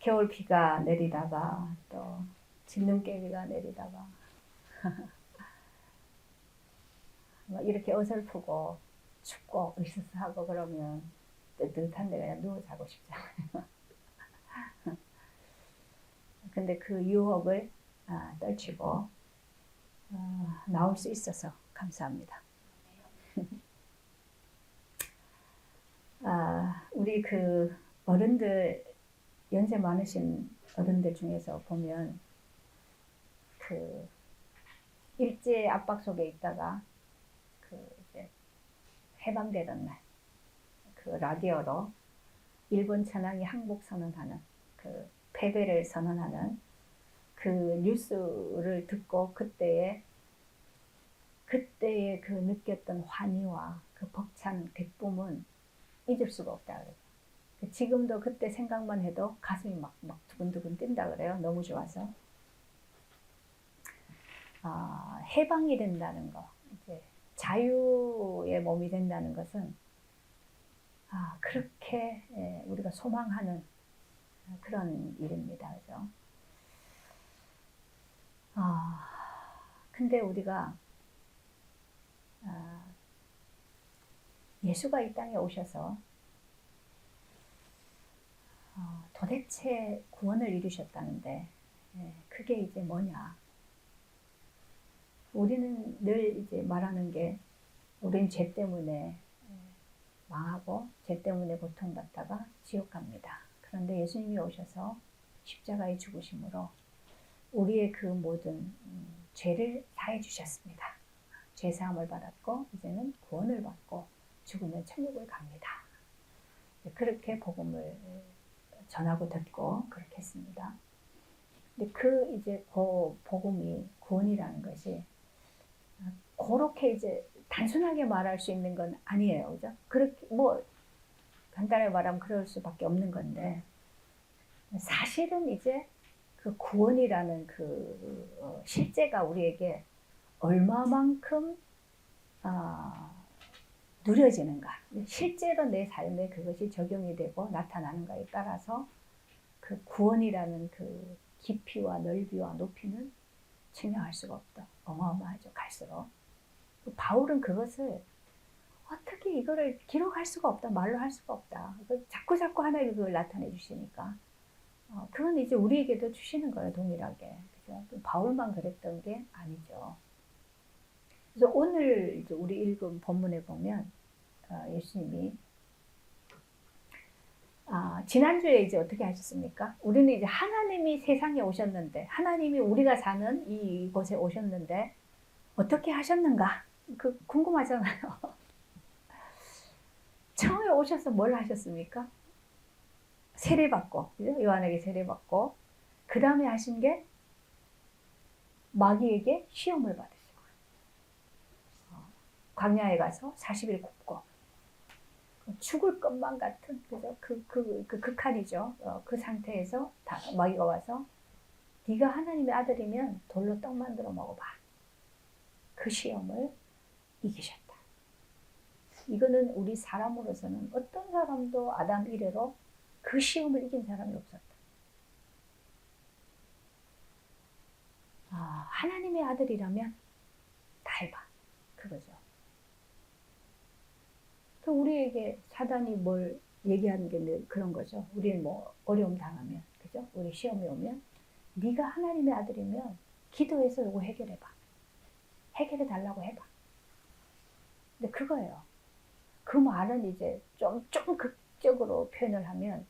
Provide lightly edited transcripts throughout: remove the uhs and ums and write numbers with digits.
겨울 비가 내리다가 또 진눈깨비가 내리다가 막 이렇게 어설프고 춥고 으스스하고 그러면 뜨뜻한데 그냥 누워 자고 싶잖아요. 근데 그 유혹을 떨치고 나올 수 있어서 감사합니다. 우리 그 어른들, 연세 많으신 어른들 중에서 보면 그 일제 압박 속에 있다가 그 이제 해방되던 날 그 라디오로 일본 천황이 항복 선언하는 그 패배를 선언하는 그 뉴스를 듣고 그때의 그 느꼈던 환희와 그 벅찬 기쁨은 잊을 수가 없다 그래요. 지금도 그때 생각만 해도 가슴이 막 두근두근 뛴다 그래요. 너무 좋아서. 해방이 된다는 거, 이제 자유의 몸이 된다는 것은 그렇게 우리가 소망하는 그런 일입니다. 그죠? 근데 우리가 예수가 이 땅에 오셔서 도대체 구원을 이루셨다는데 그게 이제 뭐냐? 우리는 늘 이제 말하는 게 우린 죄 때문에 망하고 죄 때문에 고통받다가 지옥 갑니다. 그런데 예수님이 오셔서 십자가에 죽으심으로 우리의 그 모든 죄를 사해 주셨습니다. 죄 사함을 받았고 이제는 구원을 받고 죽으면 천국을 갑니다. 그렇게 복음을 전하고 듣고 그렇게 했습니다. 근데 그 이제 그 복음이 구원이라는 것이 그렇게 이제 단순하게 말할 수 있는 건 아니에요, 그죠? 그렇게 뭐 간단하게 말하면 그럴 수밖에 없는 건데 사실은 이제 그 구원이라는 그 실제가 우리에게 얼마만큼 누려지는가, 실제로 내 삶에 그것이 적용이 되고 나타나는가에 따라서 그 구원이라는 그 깊이와 넓이와 높이는 측량할 수가 없다. 어마어마하죠, 갈수록. 바울은 그것을 어떻게 이거를 기록할 수가 없다, 말로 할 수가 없다. 자꾸 하나님이 그걸 나타내 주시니까 그건 이제 우리에게도 주시는 거예요, 동일하게. 그죠? 바울만 그랬던 게 아니죠. 그래서 오늘 이제 우리 읽은 본문에 보면 예수님이 지난주에 이제 어떻게 하셨습니까? 우리는 이제 하나님이 세상에 오셨는데, 하나님이 우리가 사는 이곳에 오셨는데 어떻게 하셨는가? 그 궁금하잖아요. 처음에 오셔서 뭘 하셨습니까? 세례받고, 요한에게 세례받고, 그 다음에 하신 게 마귀에게 시험을 받으시고, 광야에 가서 40일 굶고, 죽을 것만 같은, 그죠? 그 극한이죠. 그 상태에서 마귀가 와서 네가 하나님의 아들이면 돌로 떡 만들어 먹어봐. 그 시험을 이기셨다. 이거는 우리 사람으로서는 어떤 사람도 아담 이래로 그 시험을 이긴 사람이 없었다. 하나님의 아들이라면 다 해봐. 그거죠. 우리에게 사단이 뭘 얘기하는 게 늘 그런 거죠. 우리는 뭐 어려움 당하면, 그죠? 우리 시험이 오면 네가 하나님의 아들이면 기도해서 이거 해결해봐. 해결해 달라고 해봐. 근데 그거예요. 그 말은 이제 좀 극적으로 표현을 하면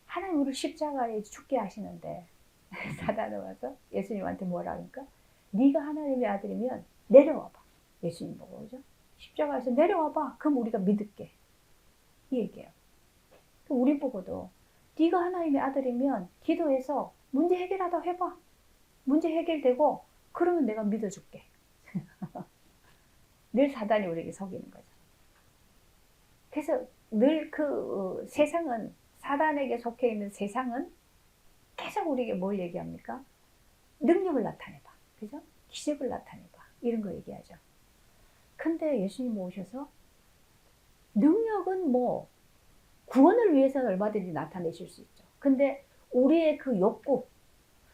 하나님 우리를 십자가에 죽게 하시는데 사단은 와서 예수님한테 뭐라 하니까 네가 하나님의 아들이면 내려와봐. 예수님 보고, 그죠? 십자가에서 내려와봐. 그럼 우리가 믿을게. 이 얘기예요. 우리 보고도 네가 하나님의 아들이면 기도해서 문제 해결하다 해봐. 문제 해결되고 그러면 내가 믿어줄게. 늘 사단이 우리에게 속이는 거죠. 그래서 늘 그 세상은, 사단에게 속해 있는 세상은 계속 우리에게 뭘 얘기합니까? 능력을 나타내봐. 그죠? 기적을 나타내봐. 이런 거 얘기하죠. 근데 예수님 오셔서 능력은 뭐 구원을 위해서는 얼마든지 나타내실 수 있죠. 근데 우리의 그 욕구,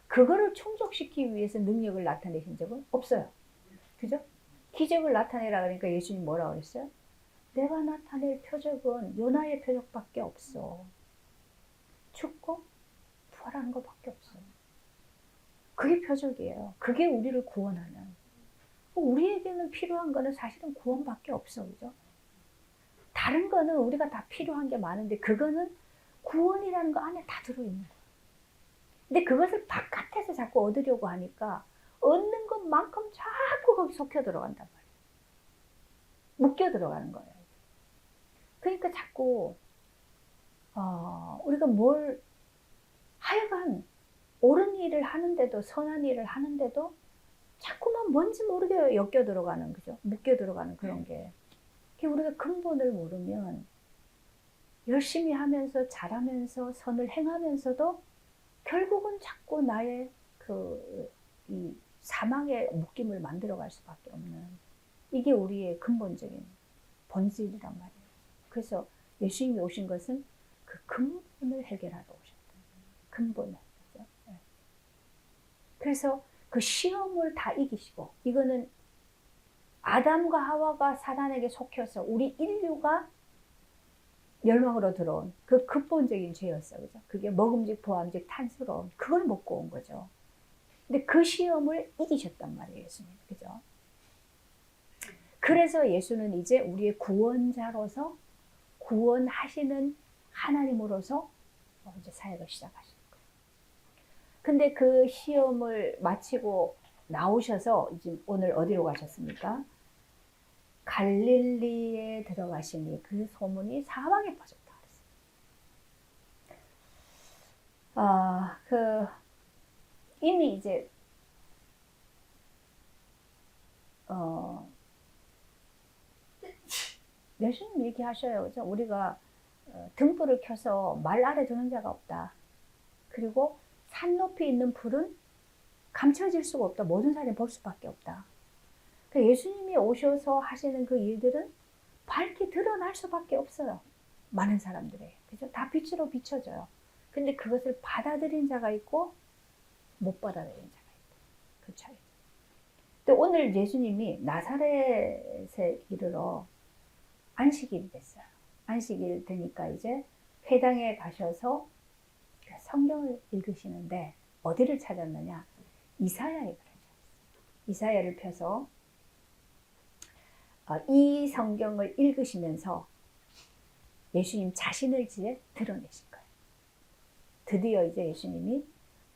그거를 충족시키기 위해서 능력을 나타내신 적은 없어요. 그죠? 기적을 나타내라 그러니까 예수님 뭐라 그랬어요? 내가 나타낼 표적은 요나의 표적밖에 없어. 죽고 부활하는 것밖에 없어. 그게 표적이에요. 그게 우리를 구원하는. 우리에게는 필요한 거는 사실은 구원밖에 없어. 그죠? 다른 거는 우리가 다 필요한 게 많은데 그거는 구원이라는 거 안에 다 들어있는 거예요. 근데 그것을 바깥에서 자꾸 얻으려고 하니까 얻는 것만큼 자꾸 거기 속혀 들어간단 말이에요. 묶여 들어가는 거예요. 그러니까 자꾸 우리가 뭘 하여간 옳은 일을 하는데도 선한 일을 하는데도 자꾸만 뭔지 모르게 엮여 들어가는 거죠. 묶여 들어가는 그런 게. 우리가 근본을 모르면 열심히 하면서 잘하면서 선을 행하면서도 결국은 자꾸 나의 이 사망의 묶임을 만들어갈 수밖에 없는, 이게 우리의 근본적인 본질이란 말이에요. 그래서 예수님이 오신 것은 그 근본을 해결하러 오셨다. 근본을. 그렇죠? 네. 그래서 그 시험을 다 이기시고, 이거는 아담과 하와가 사단에게 속혀서 우리 인류가 멸망으로 들어온 그 근본적인 죄였어. 그죠? 그게 먹음직, 보암직, 탄스러움. 그걸 먹고 온 거죠. 근데 그 시험을 이기셨단 말이에요, 예수님. 그죠? 그래서 예수는 이제 우리의 구원자로서, 구원하시는 하나님으로서 이제 사역을 시작하시는 거예요. 근데 그 시험을 마치고 나오셔서 이제 오늘 어디로 가셨습니까? 갈릴리에 들어가시니 그 소문이 사방에 퍼졌다 그랬어요. 이미 이제 예수님 얘기하셔요. 그죠? 우리가 등불을 켜서 말 아래 두는 자가 없다. 그리고 산 높이 있는 불은 감춰질 수가 없다. 모든 사람이 볼 수밖에 없다. 예수님이 오셔서 하시는 그 일들은 밝게 드러날 수밖에 없어요. 많은 사람들에게. 그죠? 다 빛으로 비춰져요. 근데 그것을 받아들인 자가 있고 못 받아들인 자가 있다. 그 차이. 또 오늘 예수님이 나사렛에 이르러 안식일이 됐어요. 안식일 되니까 이제 회당에 가셔서 성경을 읽으시는데 어디를 찾았느냐? 이사야에 그러죠. 이사야를 펴서 이 성경을 읽으시면서 예수님 자신을 이제 드러내신 거예요. 드디어 이제 예수님이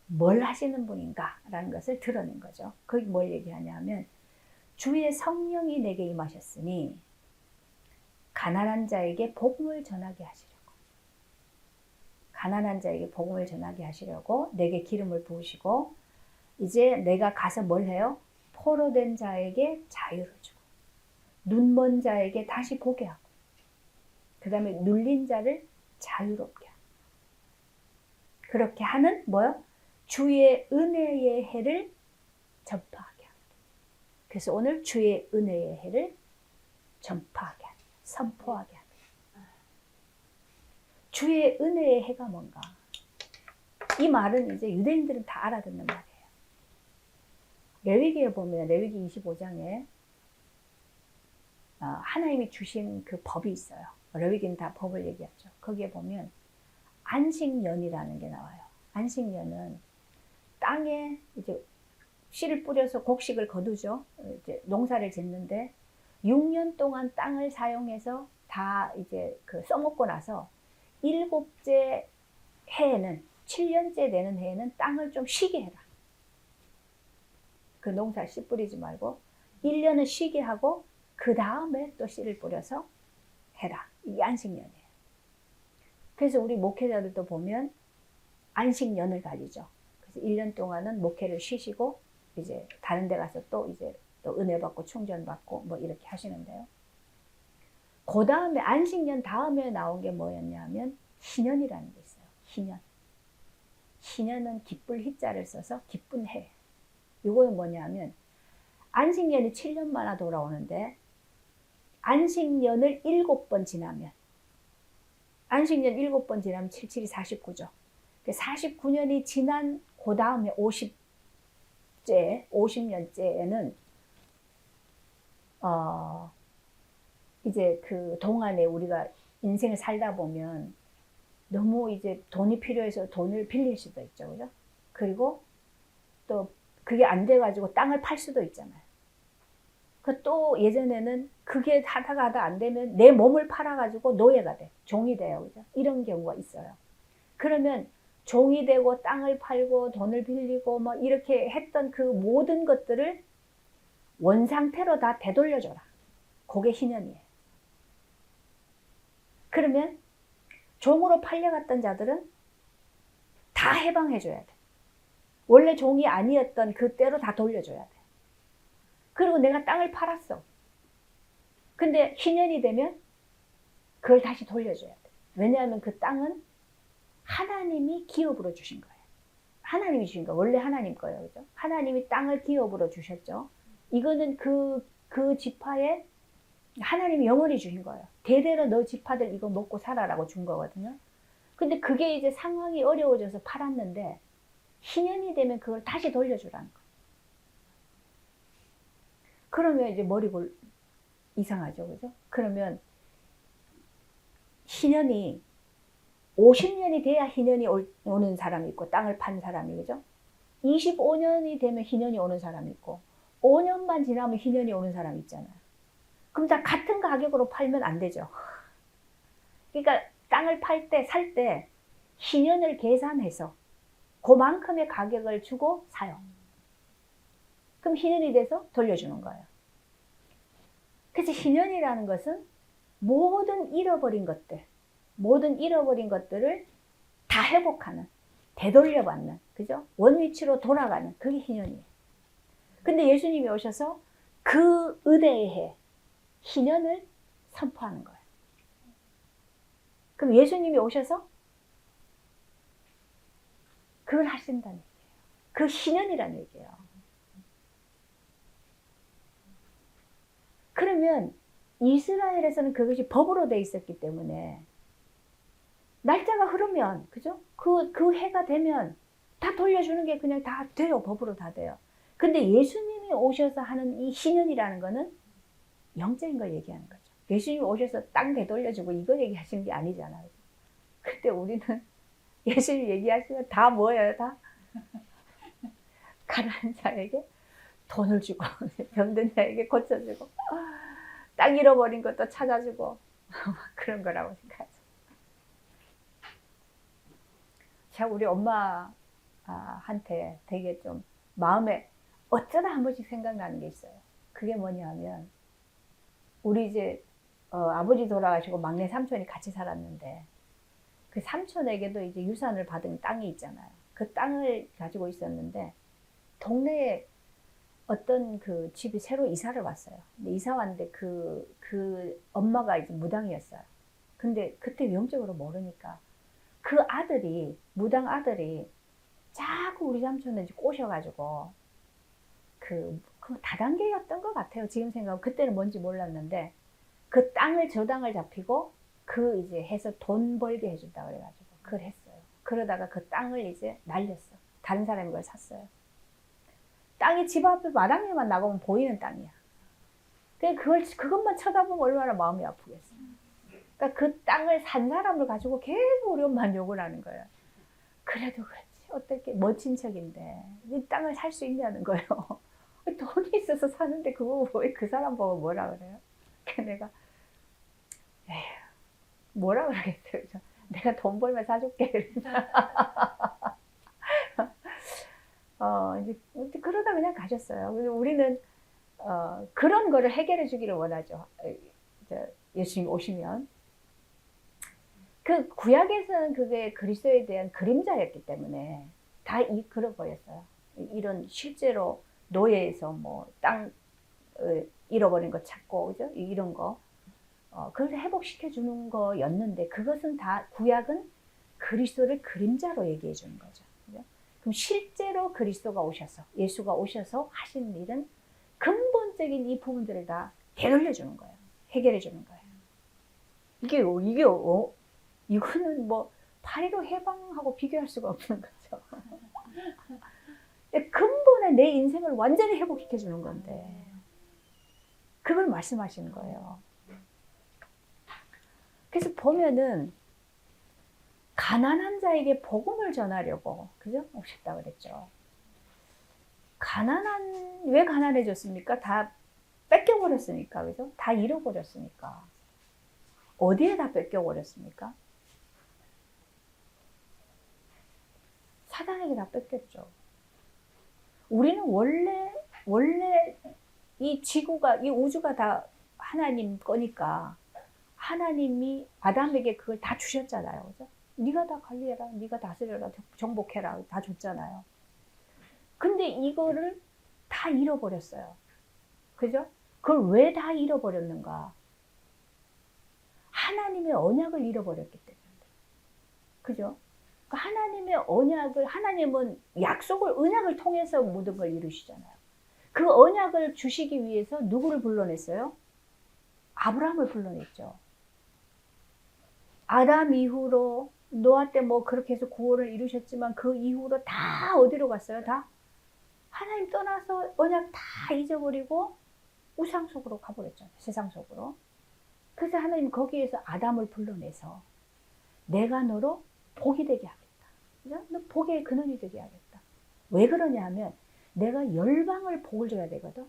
뭘 하시는 분인가라는 것을 드러낸 거죠. 거기 뭘 얘기하냐면 주의 성령이 내게 임하셨으니 가난한 자에게 복음을 전하게 하시려고, 가난한 자에게 복음을 전하게 하시려고 내게 기름을 부으시고 이제 내가 가서 뭘 해요? 포로된 자에게 자유를 주고 눈먼 자에게 다시 보게 하고 그 다음에 눌린 자를 자유롭게 하고 그렇게 하는 뭐요? 주의 은혜의 해를 전파하게 하고. 그래서 오늘 주의 은혜의 해를 전파하게 하고 선포하게 하고. 주의 은혜의 해가 뭔가? 이 말은 이제 유대인들은 다 알아듣는 말이에요. 레위기에 보면 레위기 25장에 하나님이 주신 그 법이 있어요. 레위기는 다 법을 얘기하죠. 거기에 보면 안식년이라는 게 나와요. 안식년은 땅에 이제 씨를 뿌려서 곡식을 거두죠. 이제 농사를 짓는데 6년 동안 땅을 사용해서 다 이제 써먹고 나서 7째 해에는 7년째 되는 해에는 땅을 좀 쉬게 해라. 그 농사 씨 뿌리지 말고 1년은 쉬게 하고 그 다음에 또 씨를 뿌려서 해라. 이게 안식년이에요. 그래서 우리 목회자들도 보면 안식년을 가지죠. 그래서 1년 동안은 목회를 쉬시고 이제 다른 데 가서 또 이제 또 은혜 받고 충전 받고 뭐 이렇게 하시는데요. 그 다음에 안식년 다음에 나온 게 뭐였냐면 희년이라는 게 있어요. 희년. 희년은 기쁠 희자를 써서 기쁜 해. 이거는 뭐냐면 안식년이 7년마다 돌아오는데 안식년을 7번 지나면 안식년 7번 지나면 77이 49죠. 49년이 지난 그 다음에 50년째에는 이제 그 동안에 우리가 인생을 살다 보면 너무 이제 돈이 필요해서 돈을 빌릴 수도 있죠, 그죠? 그리고 또 그게 안 돼가지고 땅을 팔 수도 있잖아요. 그 또 예전에는 그게 하다가 안 되면 내 몸을 팔아가지고 노예가 돼, 종이 돼요, 그죠? 이런 경우가 있어요. 그러면 종이 되고 땅을 팔고 돈을 빌리고 뭐 이렇게 했던 그 모든 것들을 원상태로 다 되돌려줘라. 그게 희년이에요. 그러면 종으로 팔려갔던 자들은 다 해방해줘야 돼. 원래 종이 아니었던 그때로 다 돌려줘야 돼. 그리고 내가 땅을 팔았어. 근데 희년이 되면 그걸 다시 돌려줘야 돼. 왜냐하면 그 땅은 하나님이 기업으로 주신 거예요. 하나님이 주신 거예요. 원래 하나님 거예요, 그죠? 하나님이 땅을 기업으로 주셨죠. 이거는 그 지파에 하나님이 영원히 주신 거예요. 대대로 너 지파들 이거 먹고 살아라고 준 거거든요. 근데 그게 이제 상황이 어려워져서 팔았는데 희년이 되면 그걸 다시 돌려주라는 거예요. 그러면 이제 머리가 이상하죠, 그죠? 그러면 희년이 50년이 돼야 희년이 오는 사람이 있고 땅을 판 사람이, 그죠? 25년이 되면 희년이 오는 사람이 있고 5년만 지나면 희년이 오는 사람이 있잖아요. 그럼 다 같은 가격으로 팔면 안 되죠. 그러니까 땅을 팔 때, 살 때 희년을 계산해서 그만큼의 가격을 주고 사요. 그럼 희년이 돼서 돌려주는 거예요. 그래서 희년이라는 것은 모든 잃어버린 것들을 다 회복하는, 되돌려받는, 그죠? 원위치로 돌아가는 그게 희년이에요. 근데 예수님이 오셔서 그 의대에 희년을 선포하는 거예요. 그럼 예수님이 오셔서 그걸 하신다는 얘기예요. 그 희년이라는 얘기예요. 그러면 이스라엘에서는 그것이 법으로 돼 있었기 때문에 날짜가 흐르면, 그죠? 그 해가 되면 다 돌려주는 게 그냥 다 돼요. 법으로 다 돼요. 근데 예수님이 오셔서 하는 이 희년이라는 거는 영적인 걸 얘기하는 거죠. 예수님이 오셔서 땅 되돌려주고 이거 얘기하시는 게 아니잖아요. 근데 우리는 예수님 얘기하시면 다 뭐예요? 다 가난한 자에게 돈을 주고 병든 자에게 고쳐주고 땅 잃어버린 것도 찾아주고 그런 거라고 생각하죠. 제가 우리 엄마한테 되게 좀 마음에 어쩌다 한 번씩 생각나는 게 있어요. 그게 뭐냐면 우리 이제 아버지 돌아가시고 막내 삼촌이 같이 살았는데 그 삼촌에게도 이제 유산을 받은 땅이 있잖아요. 그 땅을 가지고 있었는데 동네에 어떤 그 집이 새로 이사를 왔어요. 근데 이사 왔는데 그 엄마가 이제 무당이었어요. 근데 그때 영적으로 모르니까 그 아들이, 무당 아들이 자꾸 우리 삼촌을 이제 꼬셔가지고 그 다단계였던 것 같아요. 지금 생각하면 그때는 뭔지 몰랐는데 그 땅을 저당을 잡히고 그 이제 해서 돈 벌게 해준다 그래가지고 그걸 했어요. 그러다가 그 땅을 이제 날렸어. 다른 사람이 그걸 샀어요. 땅이 집 앞에 마당에만 나가면 보이는 땅이야. 그것만 쳐다보면 얼마나 마음이 아프겠어. 그러니까 그 땅을 산 사람을 가지고 계속 우리 엄마는 욕을 하는 거예요. 그래도 그렇지. 어떻게 멋진 척인데 이 땅을 살 수 있냐는 거예요. 돈이 있어서 사는데 그거 왜 그 사람 보고 뭐라 그래요? 내가 에휴 뭐라 그러겠어요. 내가 돈 벌면 사줄게. 이제 그러다 그냥 가셨어요. 우리는 그런 거를 해결해 주기를 원하죠. 예수님 오시면. 그 구약에서는 그게 그리스도에 대한 그림자였기 때문에 다 그려버렸어요. 이런 실제로 노예에서 뭐 땅 잃어버린 거 찾고, 그죠? 이런 거. 그걸 회복시켜 주는 거였는데 그것은 다 구약은 그리스도를 그림자로 얘기해 주는 거죠. 그죠? 그럼 실제로 그리스도가 오셔서 예수가 오셔서 하시는 일은 근본적인 이 부분들을 다 되돌려 주는 거예요. 해결해 주는 거예요. 이거는 뭐 8.15 해방하고 비교할 수가 없는 거죠. 근본에 내 인생을 완전히 회복시켜 주는 건데 그걸 말씀하시는 거예요. 그래서 보면은 가난한 자에게 복음을 전하려고 그죠? 오셨다 그랬죠. 왜 가난해졌습니까? 다 뺏겨버렸으니까, 그죠? 다 잃어버렸으니까. 어디에 다 뺏겨버렸습니까? 사단에게 다 뺏겼죠. 우리는 원래 이 지구가, 이 우주가 다 하나님 거니까 하나님이 아담에게 그걸 다 주셨잖아요. 그죠? 네가 다 관리해라, 네가 다스려라, 정복해라, 다 줬잖아요. 근데 이거를 다 잃어버렸어요. 그죠? 그걸 왜 다 잃어버렸는가? 하나님의 언약을 잃어버렸기 때문에. 그죠? 하나님의 언약을, 하나님은 약속을, 언약을 통해서 모든 걸 이루시잖아요. 그 언약을 주시기 위해서 누구를 불러냈어요? 아브라함을 불러냈죠. 아담 이후로 노아 때 뭐 그렇게 해서 구원을 이루셨지만 그 이후로 다 어디로 갔어요? 다 하나님 떠나서 언약 다 잊어버리고 우상 속으로 가버렸잖아요. 세상 속으로. 그래서 하나님 거기에서 아담을 불러내서 내가 너로 복이 되게 하겠다. 그죠? 너 복의 근원이 되게 하겠다. 왜 그러냐 하면 내가 열방을 복을 줘야 되거든.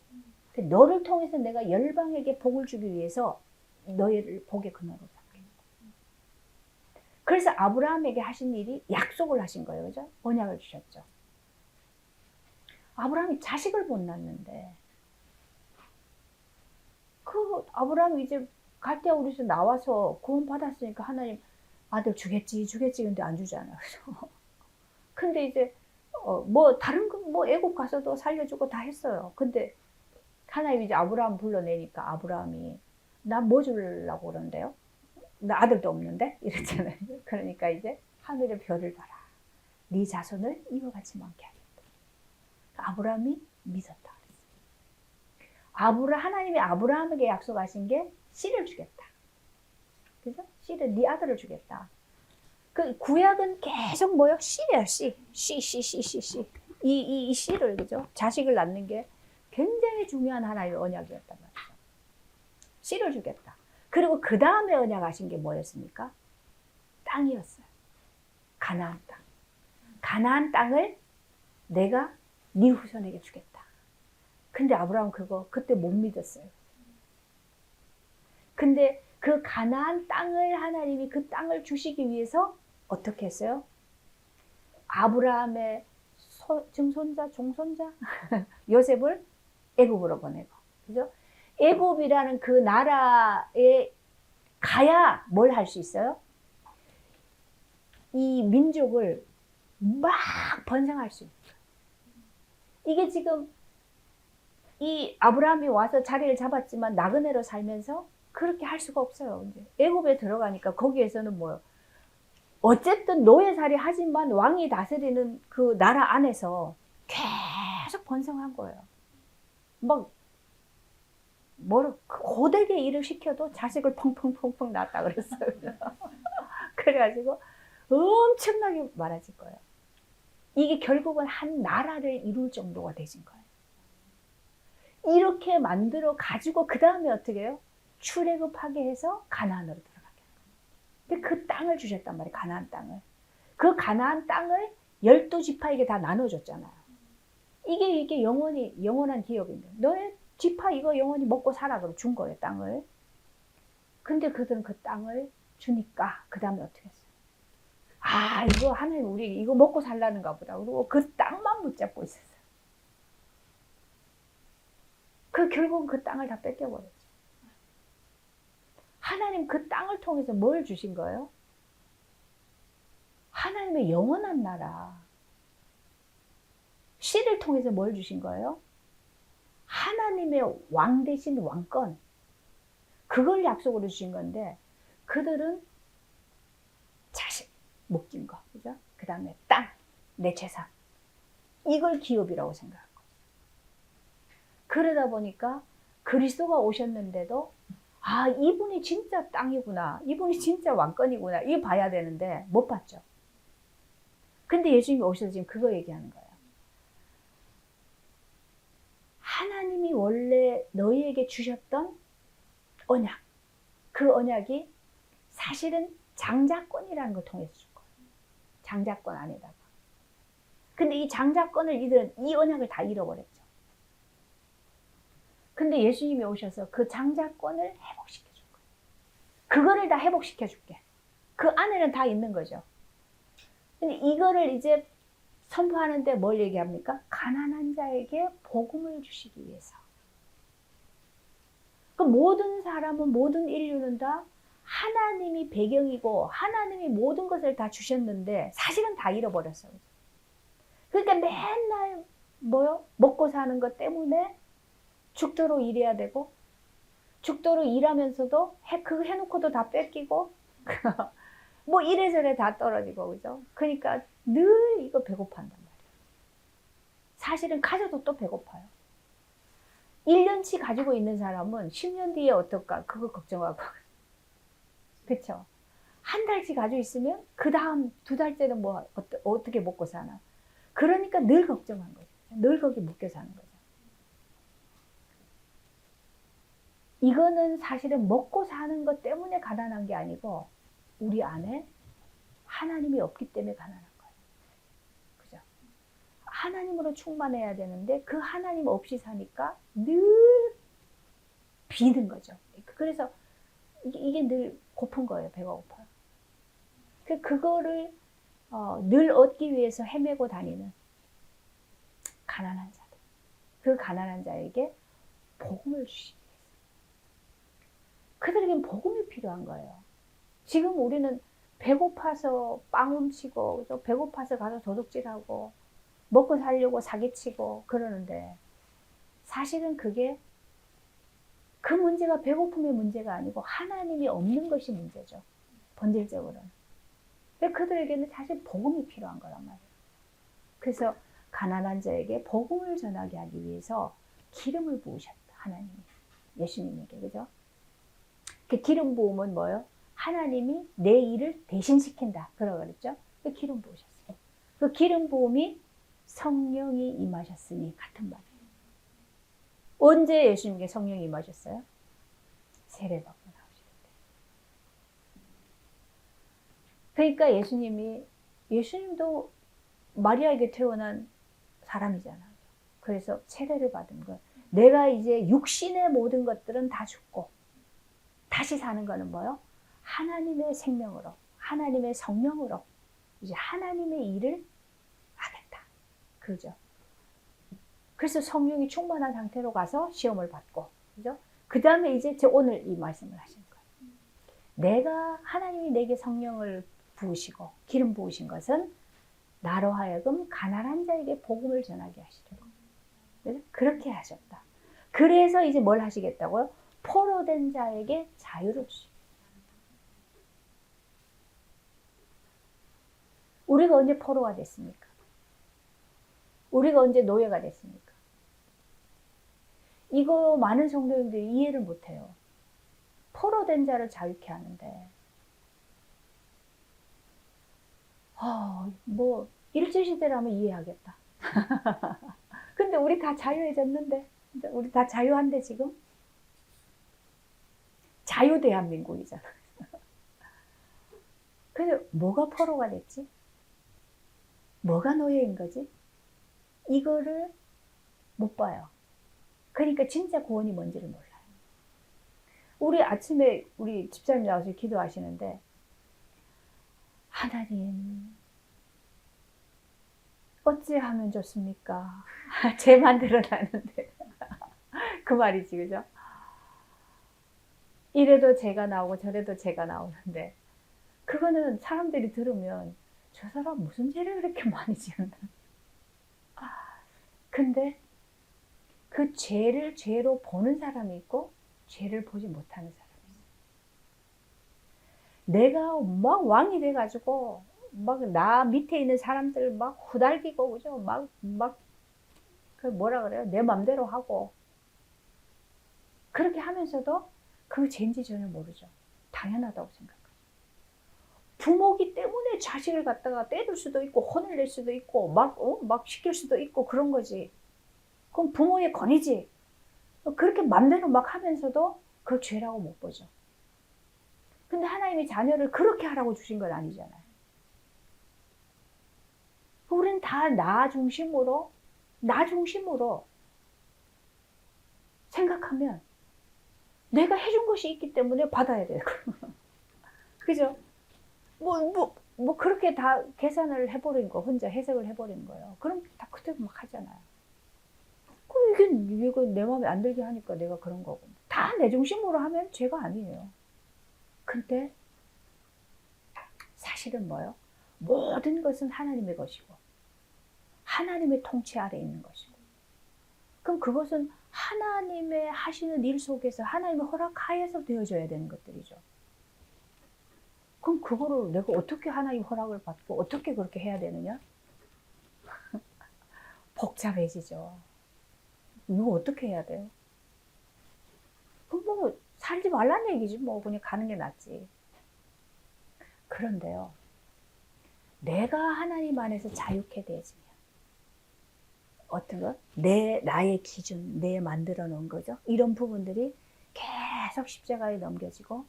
너를 통해서 내가 열방에게 복을 주기 위해서 너희를 복의 근원으로 삼겠다. 그래서 아브라함에게 하신 일이 약속을 하신 거예요. 그죠? 언약을 주셨죠. 아브라함이 자식을 못 낳는데 그 아브라함이 이제 갈대아우르에서 나와서 구원 받았으니까 하나님 아들 주겠지 근데 안 주잖아요. 근데 이제 뭐 다른 거 뭐 애국 가서도 살려주고 다 했어요. 근데 하나님 이제 아브라함 불러내니까 아브라함이 나 뭐 주려고 그러는데요? 나 아들도 없는데 이랬잖아요. 그러니까 이제 하늘의 별을 봐라. 네 자손을 이와 같이 많게 하겠다. 아브라함이 믿었다. 하나님이 아브라함에게 약속하신 게 씨를 주겠다. 그죠? 씨를, 네 아들을 주겠다. 그 구약은 계속 뭐요? 씨래요, 씨. 이 씨를, 그죠? 자식을 낳는 게 굉장히 중요한 하나님의 언약이었단 말이죠. 씨를 주겠다. 그리고 그 다음에 언약하신 게 뭐였습니까? 땅이었어요. 가나안 땅. 가나안 땅을 내가 네 후손에게 주겠다. 근데 아브라함 그때 못 믿었어요. 근데 그 가나안 땅을 하나님이 그 땅을 주시기 위해서 어떻게 했어요? 아브라함의 증손자, 종손자 요셉을 애굽으로 보내고, 그죠? 애굽이라는 그 나라에 가야 뭘 할 수 있어요? 이 민족을 막 번성할 수 있어요. 이게 지금 이 아브라함이 와서 자리를 잡았지만 나그네로 살면서 그렇게 할 수가 없어요. 이제 애굽에 들어가니까 거기에서는 뭐요? 어쨌든 노예살이 하지만 왕이 다스리는 그 나라 안에서 계속 번성한 거예요. 막 고되게 일을 시켜도 자식을 펑펑펑펑 낳았다 그랬어요. 그래가지고 엄청나게 많아질 거예요. 이게 결국은 한 나라를 이룰 정도가 되신 거예요. 이렇게 만들어 가지고 그 다음에 어떻게 해요? 출애굽하게 해서 가나안으로 들어가게 해요. 근데 그 땅을 주셨단 말이에요. 가나안 땅을. 그 가나안 땅을 12지파에게 다 나눠줬잖아요. 이게 영원한 기업인데 너네 지파 이거 영원히 먹고 살아 그러고 준 거예요. 땅을. 근데 그들은 그 땅을 주니까 그 다음에 어떻게 했어요? 아 이거 하나님 우리 이거 먹고 살라는가 보다. 그리고 그 땅만 붙잡고 있었어요. 결국은 그 땅을 다 뺏겨버렸죠. 하나님 그 땅을 통해서 뭘 주신 거예요? 하나님의 영원한 나라. 씨를 통해서 뭘 주신 거예요? 하나님의 왕 대신 왕권. 그걸 약속으로 주신 건데 그들은 자식, 묶인 거. 그죠? 그 다음에 땅, 내 재산. 이걸 기업이라고 생각한 거죠. 그러다 보니까 그리스도가 오셨는데도 아 이분이 진짜 땅이구나. 이분이 진짜 왕권이구나. 이거 봐야 되는데 못 봤죠. 근데 예수님이 오셔서 지금 그거 얘기하는 거예요. 하나님이 원래 너희에게 주셨던 언약, 그 언약이 사실은 장자권이라는 걸 통해서 줄 거예요. 장자권 안에다가. 근데 이 장자권을 이들은 이 언약을 다 잃어버렸죠. 근데 예수님이 오셔서 그 장자권을 회복시켜 줄 거예요. 그거를 다 회복시켜 줄게. 그 안에는 다 있는 거죠. 근데 이거를 이제 선포하는데 뭘 얘기합니까? 가난한 자에게 복음을 주시기 위해서. 그 모든 사람은, 모든 인류는 다 하나님이 배경이고 하나님이 모든 것을 다 주셨는데 사실은 다 잃어버렸어요. 그러니까 맨날 뭐요? 먹고 사는 것 때문에 죽도록 일해야 되고, 죽도록 일하면서도 그거 해놓고도 다 뺏기고 뭐 이래저래 다 떨어지고, 그죠? 그러니까 늘 이거 배고파한단 말이에요. 사실은 가져도 또 배고파요. 1년치 가지고 있는 사람은 10년 뒤에 어떨까? 그거 걱정하고. 그쵸? 한 달치 가지고 있으면 그 다음 2달째는 뭐 어떻게 먹고 사나? 그러니까 늘 걱정한 거죠. 늘 거기 묶여 사는 거죠. 이거는 사실은 먹고 사는 것 때문에 가난한 게 아니고 우리 안에 하나님이 없기 때문에 가난한 거예요. 그죠? 하나님으로 충만해야 되는데 그 하나님 없이 사니까 늘 비는 거죠. 그래서 이게 늘 고픈 거예요. 배가 고파요. 그거를 늘 얻기 위해서 헤매고 다니는 가난한 자들. 그 가난한 자에게 복음을 주시기 위해서. 그들에겐 복음이 필요한 거예요. 지금 우리는 배고파서 빵 훔치고, 배고파서 가서 도둑질하고, 먹고 살려고 사기치고 그러는데, 사실은 그게 그 문제가 배고픔의 문제가 아니고 하나님이 없는 것이 문제죠. 본질적으로는. 근데 그들에게는 사실 복음이 필요한 거란 말이에요. 그래서 가난한 자에게 복음을 전하게 하기 위해서 기름을 부으셨다. 하나님이. 예수님에게. 그죠? 그 기름 부음은 뭐예요? 하나님이 내 일을 대신시킨다. 그러고 그랬죠? 그 기름 부으셨어요. 그 기름 부음이 성령이 임하셨으니 같은 말이에요. 언제 예수님께 성령이 임하셨어요? 세례받고 나오실 때. 그러니까 예수님도 마리아에게 태어난 사람이잖아요. 그래서 세례를 받은 거. 내가 이제 육신의 모든 것들은 다 죽고 다시 사는 거는 뭐요? 하나님의 생명으로, 하나님의 성령으로 이제 하나님의 일을 하겠다. 그죠? 그래서 성령이 충만한 상태로 가서 시험을 받고, 그죠? 그 다음에 이제 오늘 이 말씀을 하신 거예요. 하나님이 내게 성령을 부으시고 기름 부으신 것은 나로 하여금 가난한 자에게 복음을 전하게 하시려고. 그래서 그렇게 하셨다. 그래서 이제 뭘 하시겠다고요? 포로된 자에게 자유를 주시고. 우리가 언제 포로가 됐습니까? 우리가 언제 노예가 됐습니까? 이거 많은 성도님들이 이해를 못해요. 포로된 자를 자유케 하는데 뭐 일제시대라면 이해하겠다. 근데 우리 다 자유해졌는데, 우리 다 자유한데 지금? 자유대한민국이잖아. 그래서 뭐가 포로가 됐지? 뭐가 노예인 거지? 이거를 못 봐요. 그러니까 진짜 구원이 뭔지를 몰라요. 우리 아침에 우리 집사님 나와서 기도하시는데, 하나님 어찌하면 좋습니까? 제 맘대로 나는데 그 말이지, 그죠? 이래도 제가 나오고 저래도 제가 나오는데, 그거는 사람들이 들으면 저 사람 무슨 죄를 그렇게 많이 지었나? 근데 그 죄를 죄로 보는 사람이 있고 죄를 보지 못하는 사람이 있어요. 내가 막 왕이 돼가지고 막 나 밑에 있는 사람들 막 후달기고, 그죠? 그 뭐라 그래요? 내 맘대로 하고 그렇게 하면서도 그 죄인지 전혀 모르죠. 당연하다고 생각해요. 부모기 때문에 자식을 갖다가 때릴 수도 있고 혼을 낼 수도 있고 막 시킬 수도 있고 그런 거지. 그럼 부모의 권위지. 그렇게 맘대로 막 하면서도 그걸 죄라고 못 보죠. 근데 하나님이 자녀를 그렇게 하라고 주신 건 아니잖아요. 우리는 다 나 중심으로 생각하면 내가 해준 것이 있기 때문에 받아야 돼요. 그죠? 뭐 그렇게 다 계산을 해버린 거, 혼자 해석을 해버린 거예요. 그럼 다 그대로 막 하잖아요. 이게 내 마음에 안 들게 하니까 내가 그런 거고. 다 내 중심으로 하면 죄가 아니에요. 근데 사실은 뭐예요? 모든 것은 하나님의 것이고 하나님의 통치 아래 있는 것이고, 그럼 그것은 하나님의 하시는 일 속에서 하나님의 허락하에서 되어져야 되는 것들이죠. 그럼 그거를 내가 어떻게 하나님 허락을 받고 어떻게 그렇게 해야 되느냐? 복잡해지죠. 이거 어떻게 해야 돼요? 그럼 뭐 살지 말란 얘기지 뭐. 그냥 가는 게 낫지. 그런데요, 내가 하나님 안에서 자유케 되어지면 어떤 것? 나의 기준, 내 만들어 놓은 거죠. 이런 부분들이 계속 십자가에 넘겨지고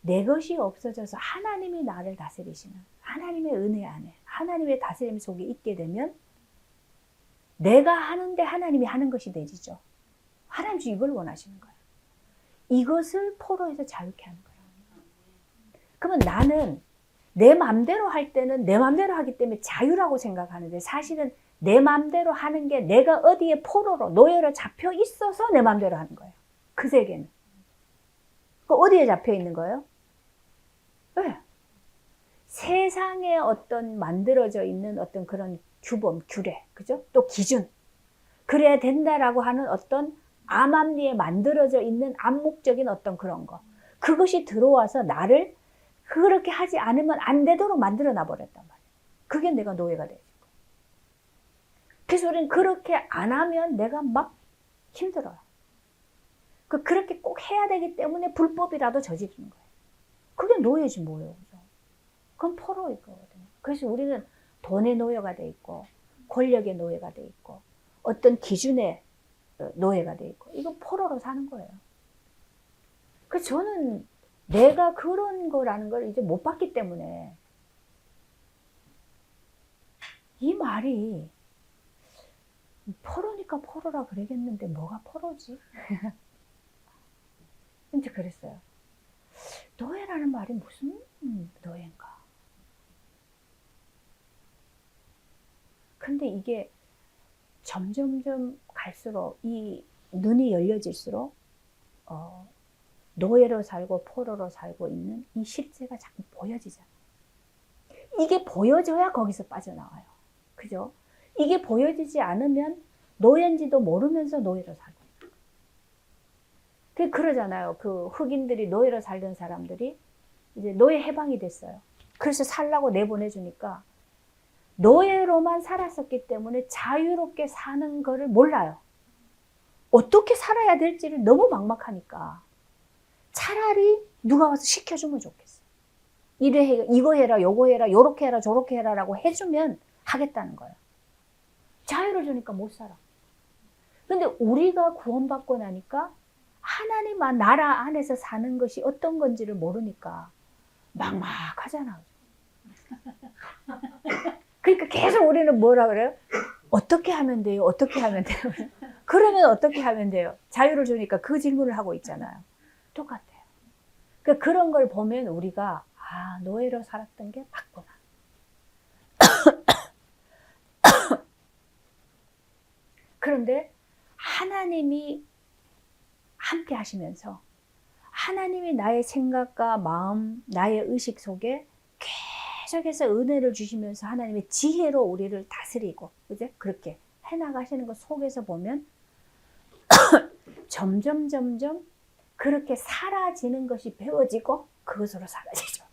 내 것이 없어져서 하나님이 나를 다스리시는 하나님의 은혜 안에 하나님의 다스림 속에 있게 되면 내가 하는데 하나님이 하는 것이 되지죠. 하나님 이걸 원하시는 거예요. 이것을 포로에서 자유케 하는 거예요. 그러면 나는 내 맘대로 할 때는 내 맘대로 하기 때문에 자유라고 생각하는데, 사실은 내 맘대로 하는 게 내가 어디에 포로로 노예로 잡혀 있어서 내 맘대로 하는 거예요. 그 세계는. 그 어디에 잡혀 있는 거예요? 네. 세상에 어떤 만들어져 있는 어떤 그런 규범, 규례, 그죠? 또 기준. 그래야 된다라고 하는 어떤 암암리에 만들어져 있는 암묵적인 어떤 그런 거. 그것이 들어와서 나를 그렇게 하지 않으면 안 되도록 만들어 놔버렸단 말이에요. 그게 내가 노예가 되는 거예요. 그래서 우리는 그렇게 안 하면 내가 막 힘들어요. 그렇게 꼭 해야 되기 때문에 불법이라도 저지르는 거예요. 그게 노예지 뭐예요. 그죠? 그건 포로일 거거든요. 그래서 우리는 돈의 노예가 돼 있고 권력의 노예가 돼 있고 어떤 기준의 노예가 돼 있고, 이거 포로로 사는 거예요. 그래서 저는 내가 그런 거라는 걸 이제 못 봤기 때문에 이 말이 포로니까 포로라 그러겠는데 뭐가 포로지? 이제 그랬어요. 노예라는 말이 무슨 노예인가? 근데 이게 점점점 갈수록 이 눈이 열려질수록 노예로 살고 포로로 살고 있는 이 실제가 자꾸 보여지잖아요. 이게 보여져야 거기서 빠져나와요. 그죠? 이게 보여지지 않으면 노예인지도 모르면서 노예로 살고 있는. 그러잖아요. 그 흑인들이 노예로 살던 사람들이 이제 노예 해방이 됐어요. 그래서 살라고 내보내주니까 노예로만 살았었기 때문에 자유롭게 사는 거를 몰라요. 어떻게 살아야 될지를 너무 막막하니까 차라리 누가 와서 시켜주면 좋겠어. 이래 해, 이거 해라, 요거 해라, 요렇게 해라, 저렇게 해라 라고 해주면 하겠다는 거예요. 자유를 주니까 못 살아. 근데 우리가 구원받고 나니까 하나님 나라 안에서 사는 것이 어떤 건지를 모르니까 막막하잖아. 그러니까 계속 우리는 뭐라 그래요? 어떻게 하면 돼요? 어떻게 하면 돼요? 그러면 어떻게 하면 돼요? 자유를 주니까 그 질문을 하고 있잖아요. 똑같아요. 그러니까 그런 걸 보면 우리가 노예로 살았던 게 맞구나. 그런데 하나님이 함께 하시면서 하나님이 나의 생각과 마음, 나의 의식 속에 계속해서 은혜를 주시면서 하나님의 지혜로 우리를 다스리고, 그죠? 그렇게 해나가시는 것 속에서 보면 점점 그렇게 사라지는 것이 배워지고 그것으로 사라지죠.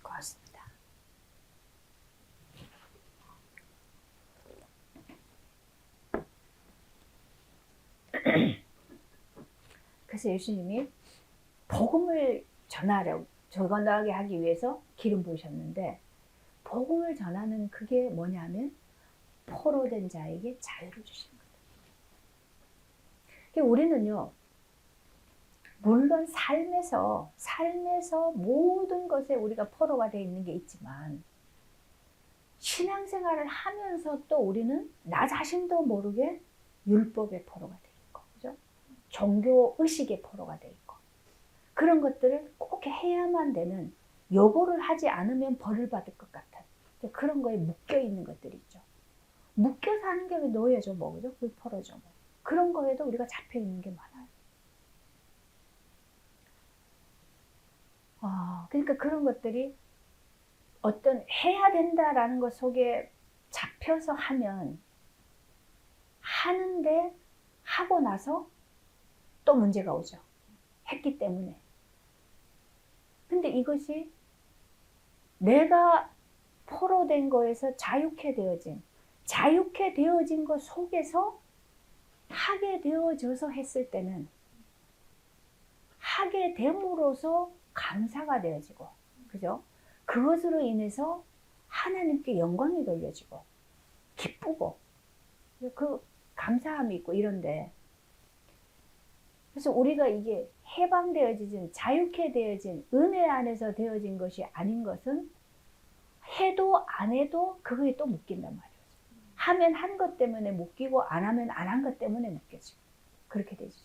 고맙습니다. 그래서 예수님이 복음을 전하게 하기 위해서 기름 부으셨는데, 복음을 전하는 그게 뭐냐면 포로된 자에게 자유를 주시는 거예요. 우리는요, 물론 삶에서 모든 것에 우리가 포로가 되어 있는 게 있지만, 신앙생활을 하면서 또 우리는 나 자신도 모르게 율법의 포로가 되어 있고, 그죠? 종교 의식의 포로가 되어 있고, 그런 것들을 꼭 해야만 되는, 요거를 하지 않으면 벌을 받을 것 같은 그런 거에 묶여 있는 것들이 있죠. 묶여 사는 게 노예죠, 뭐, 그죠? 그 포로죠, 뭐. 그런 거에도 우리가 잡혀 있는 게 많아요. 그러니까 그런 것들이 어떤 해야 된다라는 것 속에 잡혀서 하는데 하고 나서 또 문제가 오죠. 했기 때문에. 근데 이것이 내가 포로된 거에서 자유케 되어진 것 속에서 하게 되어져서 했을 때는, 하게 됨으로써 감사가 되어지고, 그죠? 그것으로 인해서 하나님께 영광이 돌려지고, 기쁘고, 그 감사함이 있고 이런데, 그래서 우리가 이게 해방되어진, 자유케 되어진, 은혜 안에서 되어진 것이 아닌 것은 해도 안 해도 그거에 또 묶인단 말이에요. 하면 한 것 때문에 묶이고 안 하면 안 한 것 때문에 묶여지고 그렇게 되죠.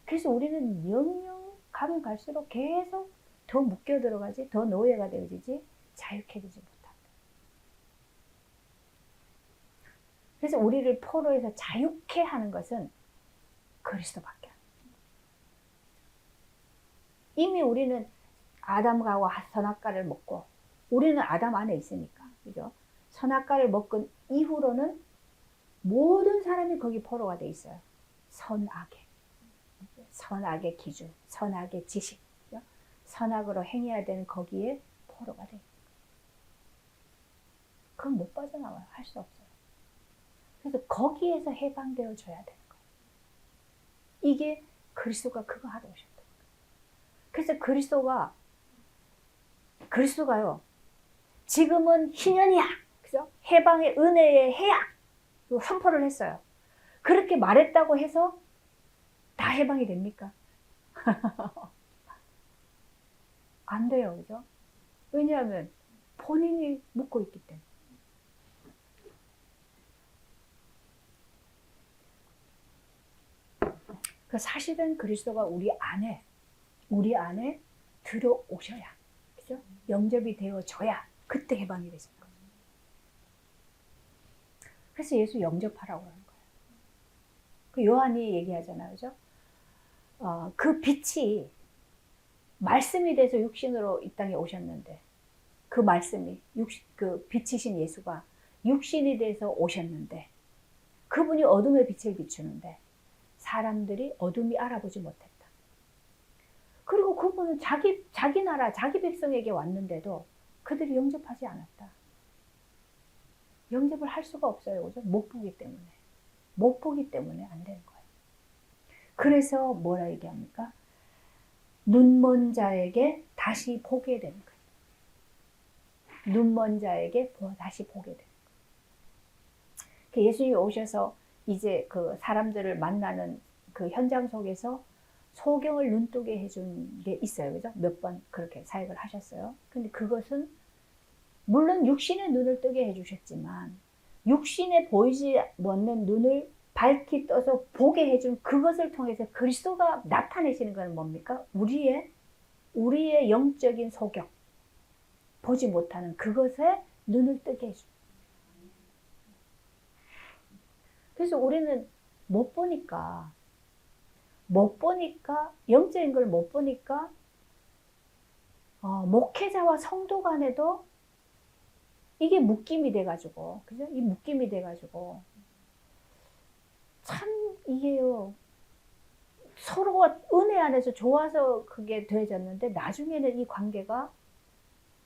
그래서 우리는 영영 가면 갈수록 계속 더 묶여 들어가지, 더 노예가 되어지지 자유케 되지 못한다. 그래서 우리를 포로에서 자유케 하는 것은 그리스도밖에 안 돼요. 이미 우리는 아담과 선악과를 먹고, 우리는 아담 안에 있으니까, 그죠? 선악과를 먹은 이후로는 모든 사람이 거기 포로가 돼 있어요. 선악의 기준, 선악의 지식, 그죠? 선악으로 행해야 되는 거기에 포로가 돼 있는 거예요. 그건 못 빠져나와요. 할 수 없어요. 그래서 거기에서 해방되어 줘야 되는 거예요. 이게 그리스도가 그거 하러 오셨던 거예요. 그래서 그리스도가요, 지금은 희년이야, 그죠? 해방의 은혜의 해야 선포를 했어요. 그렇게 말했다고 해서 다 해방이 됩니까? 안 돼요, 그죠? 왜냐하면 본인이 묻고 있기 때문에. 사실은 그리스도가 우리 안에 들어오셔야, 그죠? 영접이 되어져야 그때 해방이 되는 거예요. 그래서 예수 영접하라고 하는 거예요. 그 요한이 얘기하잖아요, 그죠? 그 빛이 말씀이 돼서 육신으로 이 땅에 오셨는데, 그 말씀이 그 빛이신 예수가 육신이 돼서 오셨는데, 그분이 어둠의 빛을 비추는데 사람들이 어둠이 알아보지 못했다. 그리고 그분은 자기 나라, 자기 백성에게 왔는데도 그들이 영접하지 않았다. 영접을 할 수가 없어요, 그죠? 못 보기 때문에 안 되는 거예요. 그래서 뭐라 얘기합니까? 눈먼 자에게 다시 보게 되는 거예요. 눈먼 자에게 다시 보게 되는 거예요. 예수님이 오셔서 이제 그 사람들을 만나는 그 현장 속에서 소경을 눈뜨게 해준 게 있어요, 그죠? 몇 번 그렇게 사역을 하셨어요. 근데 그것은 물론 육신의 눈을 뜨게 해주셨지만, 육신에 보이지 않는 눈을 밝히 떠서 보게 해준 그것을 통해서 그리스도가 나타내시는 것은 뭡니까? 우리의 영적인 소경, 보지 못하는 그것에 눈을 뜨게 해줍니다. 그래서 우리는 못 보니까 영적인 걸 못 보니까 목회자와 성도 간에도 이게 묶임이 돼가지고, 그죠? 이 묶임이 돼가지고, 참, 이게요, 서로가 은혜 안에서 좋아서 그게 되어졌는데, 나중에는 이 관계가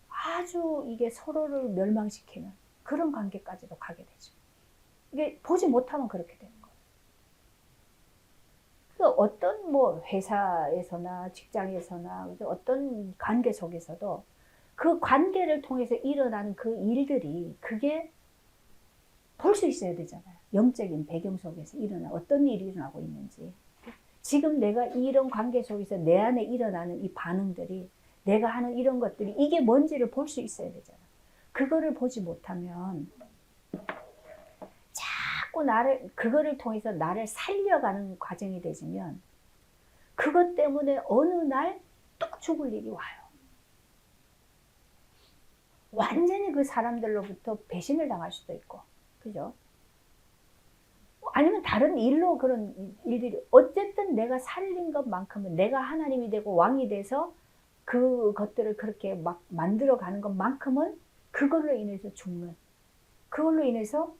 아주 이게 서로를 멸망시키는 그런 관계까지도 가게 되죠. 이게 보지 못하면 그렇게 되는 거예요. 그러니까 어떤 뭐 회사에서나 직장에서나 어떤 관계 속에서도 그 관계를 통해서 일어나는 그 일들이 그게 볼 수 있어야 되잖아요. 영적인 배경 속에서 어떤 일이 일어나고 있는지. 지금 내가 이런 관계 속에서 내 안에 일어나는 이 반응들이 내가 하는 이런 것들이 이게 뭔지를 볼 수 있어야 되잖아요. 그거를 보지 못하면 자꾸 그거를 통해서 나를 살려가는 과정이 되지면 그것 때문에 어느 날 또 죽을 일이 와요. 완전히 그 사람들로부터 배신을 당할 수도 있고, 그죠? 아니면 다른 일로 그런 일들이, 어쨌든 내가 살린 것만큼은 내가 하나님이 되고 왕이 돼서 그것들을 그렇게 막 만들어 가는 것만큼은 그걸로 인해서 죽는, 그걸로 인해서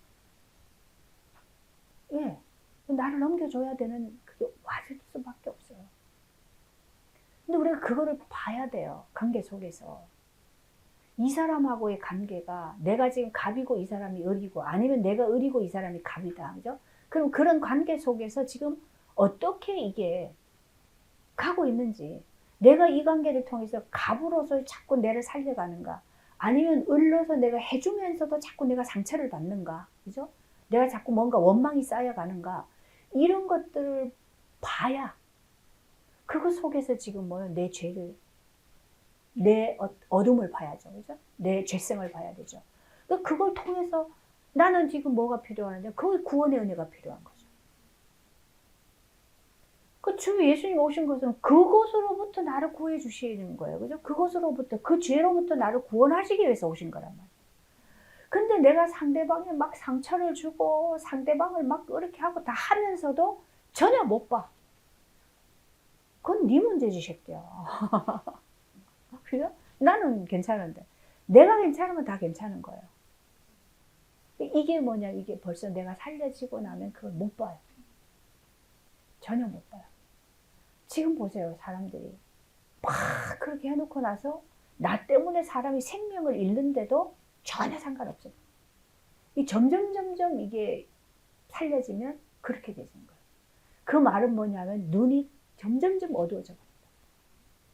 예, 나를 넘겨줘야 되는 그게 와줄 수밖에 없어요. 근데 우리가 그거를 봐야 돼요. 관계 속에서. 이 사람하고의 관계가 내가 지금 갑이고 이 사람이 을이고, 아니면 내가 을이고 이 사람이 갑이다. 그죠? 그럼 그런 관계 속에서 지금 어떻게 이게 가고 있는지, 내가 이 관계를 통해서 갑으로서 자꾸 내를 살려가는가, 아니면 을로서 내가 해주면서도 자꾸 내가 상처를 받는가, 그죠? 내가 자꾸 뭔가 원망이 쌓여가는가, 이런 것들을 봐야 그거 속에서 지금 내 죄를, 내 어둠을 봐야죠, 그죠? 내 죄성을 봐야 되죠. 그걸 통해서 나는 지금 뭐가 필요하는데, 그게 구원의 은혜가 필요한 거죠. 그 주 예수님 오신 것은 그것으로부터 나를 구해 주시는 거예요. 그죠? 그것으로부터, 그 죄로부터 나를 구원하시기 위해서 오신 거란 말이에요. 근데 내가 상대방에 막 상처를 주고 상대방을 막 그렇게 하고 다 하면서도 전혀 못 봐. 그건 네 문제지, 새끼야. 그죠? 나는 괜찮은데. 내가 괜찮으면 다 괜찮은 거예요. 이게 뭐냐, 이게 벌써 내가 살려지고 나면 그걸 못 봐요. 전혀 못 봐요. 지금 보세요, 사람들이. 막 그렇게 해놓고 나서 나 때문에 사람이 생명을 잃는데도 전혀 상관없어요. 이 점점 이게 살려지면 그렇게 되는 거예요. 그 말은 뭐냐면 눈이 점점 어두워져 버립니다.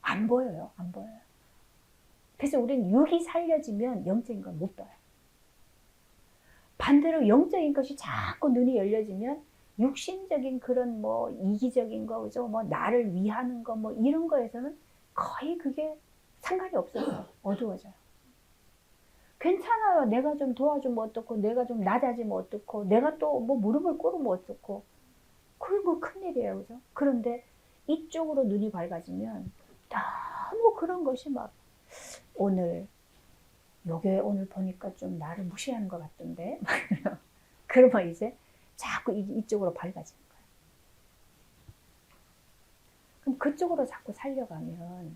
안 보여요, 안 보여요. 그래서 우리는 육이 살려지면 영적인 걸 못 봐요. 반대로 영적인 것이 자꾸 눈이 열려지면 육신적인 그런 뭐 이기적인 거, 그죠? 뭐 나를 위하는 거, 뭐 이런 거에서는 거의 그게 상관이 없어요. 어두워져요. 괜찮아요. 내가 좀 도와주면 어떻고, 내가 좀 낮아지면 어떻고, 내가 또 뭐 무릎을 꿇으면 어떻고. 그게 뭐 큰일이에요, 그죠? 그런데 이쪽으로 눈이 밝아지면 너무 그런 것이 막 요게 오늘 보니까 좀 나를 무시하는 것 같던데. 그러면 이제 자꾸 이쪽으로 밝아지는 거예요. 그럼 그쪽으로 자꾸 살려가면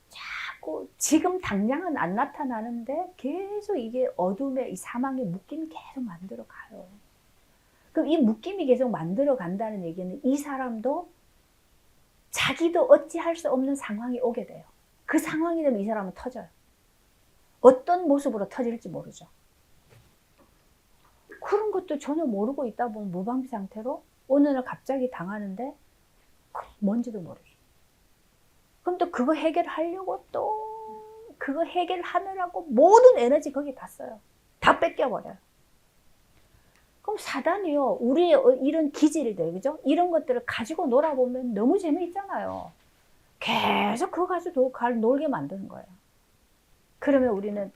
자꾸 지금 당장은 안 나타나는데 계속 이게 어둠의 이 사망의 묶임이 계속 만들어 가요. 그럼 이 묶임이 계속 만들어 간다는 얘기는 이 사람도 자기도 어찌할 수 없는 상황이 오게 돼요. 그 상황이 되면 이 사람은 터져요. 어떤 모습으로 터질지 모르죠. 그런 것도 전혀 모르고 있다 보면 무방비 상태로 어느 날 갑자기 당하는데 뭔지도 모르죠. 그럼 또 그거 해결하려고 또 그거 해결하느라고 모든 에너지 거기에 다 써요. 다 뺏겨버려요. 그럼 사단이요, 우리의 이런 기질들, 그죠? 이런 것들을 가지고 놀아보면 너무 재미있잖아요. 계속 그거 가지고 놀게 만드는 거예요. 그러면 우리는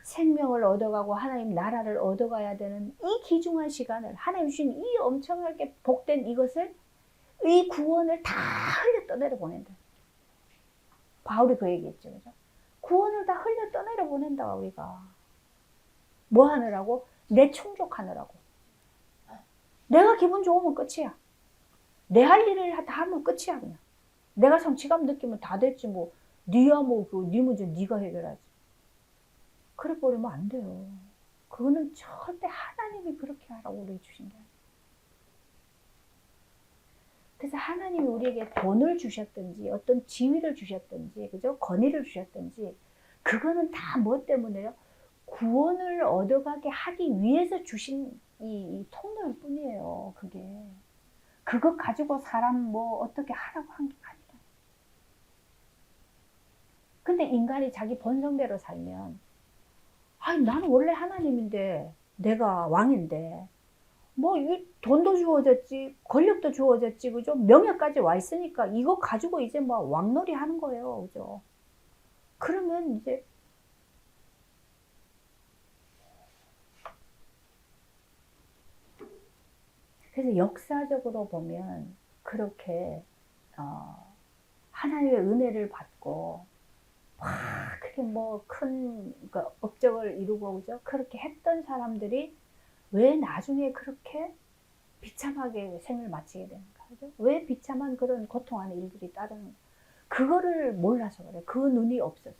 생명을 얻어가고 하나님 나라를 얻어가야 되는 이 귀중한 시간을, 하나님 주신 이 엄청나게 복된 이것을, 이 구원을 다 흘려 떠내려 보낸다. 바울이 그 얘기했죠, 그죠? 구원을 다 흘려 떠내려 보낸다, 우리가. 뭐 하느라고? 내 충족하느라고. 내가 기분 좋으면 끝이야. 내 할 일을 다 하면 끝이야, 그냥. 내가 성취감 느끼면 다 됐지, 뭐. 니야, 뭐, 네 문제 니가 해결하지. 그래 버리면 안 돼요. 그거는 절대 하나님이 그렇게 하라고 우리에게 주신 게 아니에요. 그래서 하나님이 우리에게 돈을 주셨든지 어떤 지위를 주셨든지 그죠? 권위를 주셨든지 그거는 다 뭐 때문에요? 구원을 얻어가게 하기 위해서 주신 이 통로일 뿐이에요. 그게. 그거 가지고 사람 뭐 어떻게 하라고 한 게 아니다. 근데 인간이 자기 본성대로 살면 아니 나는 원래 하나님인데 내가 왕인데 뭐 이 돈도 주어졌지 권력도 주어졌지 그죠? 명예까지 와 있으니까 이거 가지고 이제 뭐 왕놀이 하는 거예요. 그죠? 그러면 이제 그래서 역사적으로 보면 그렇게 하나님의 은혜를 받고 막 그게 뭐 큰 그러니까 업적을 이루고 그죠? 그렇게 했던 사람들이 왜 나중에 그렇게 비참하게 생을 마치게 되는가? 그죠? 왜 비참한 그런 고통하는 일들이 따르는 그거를 몰라서 그래. 그 눈이 없어서.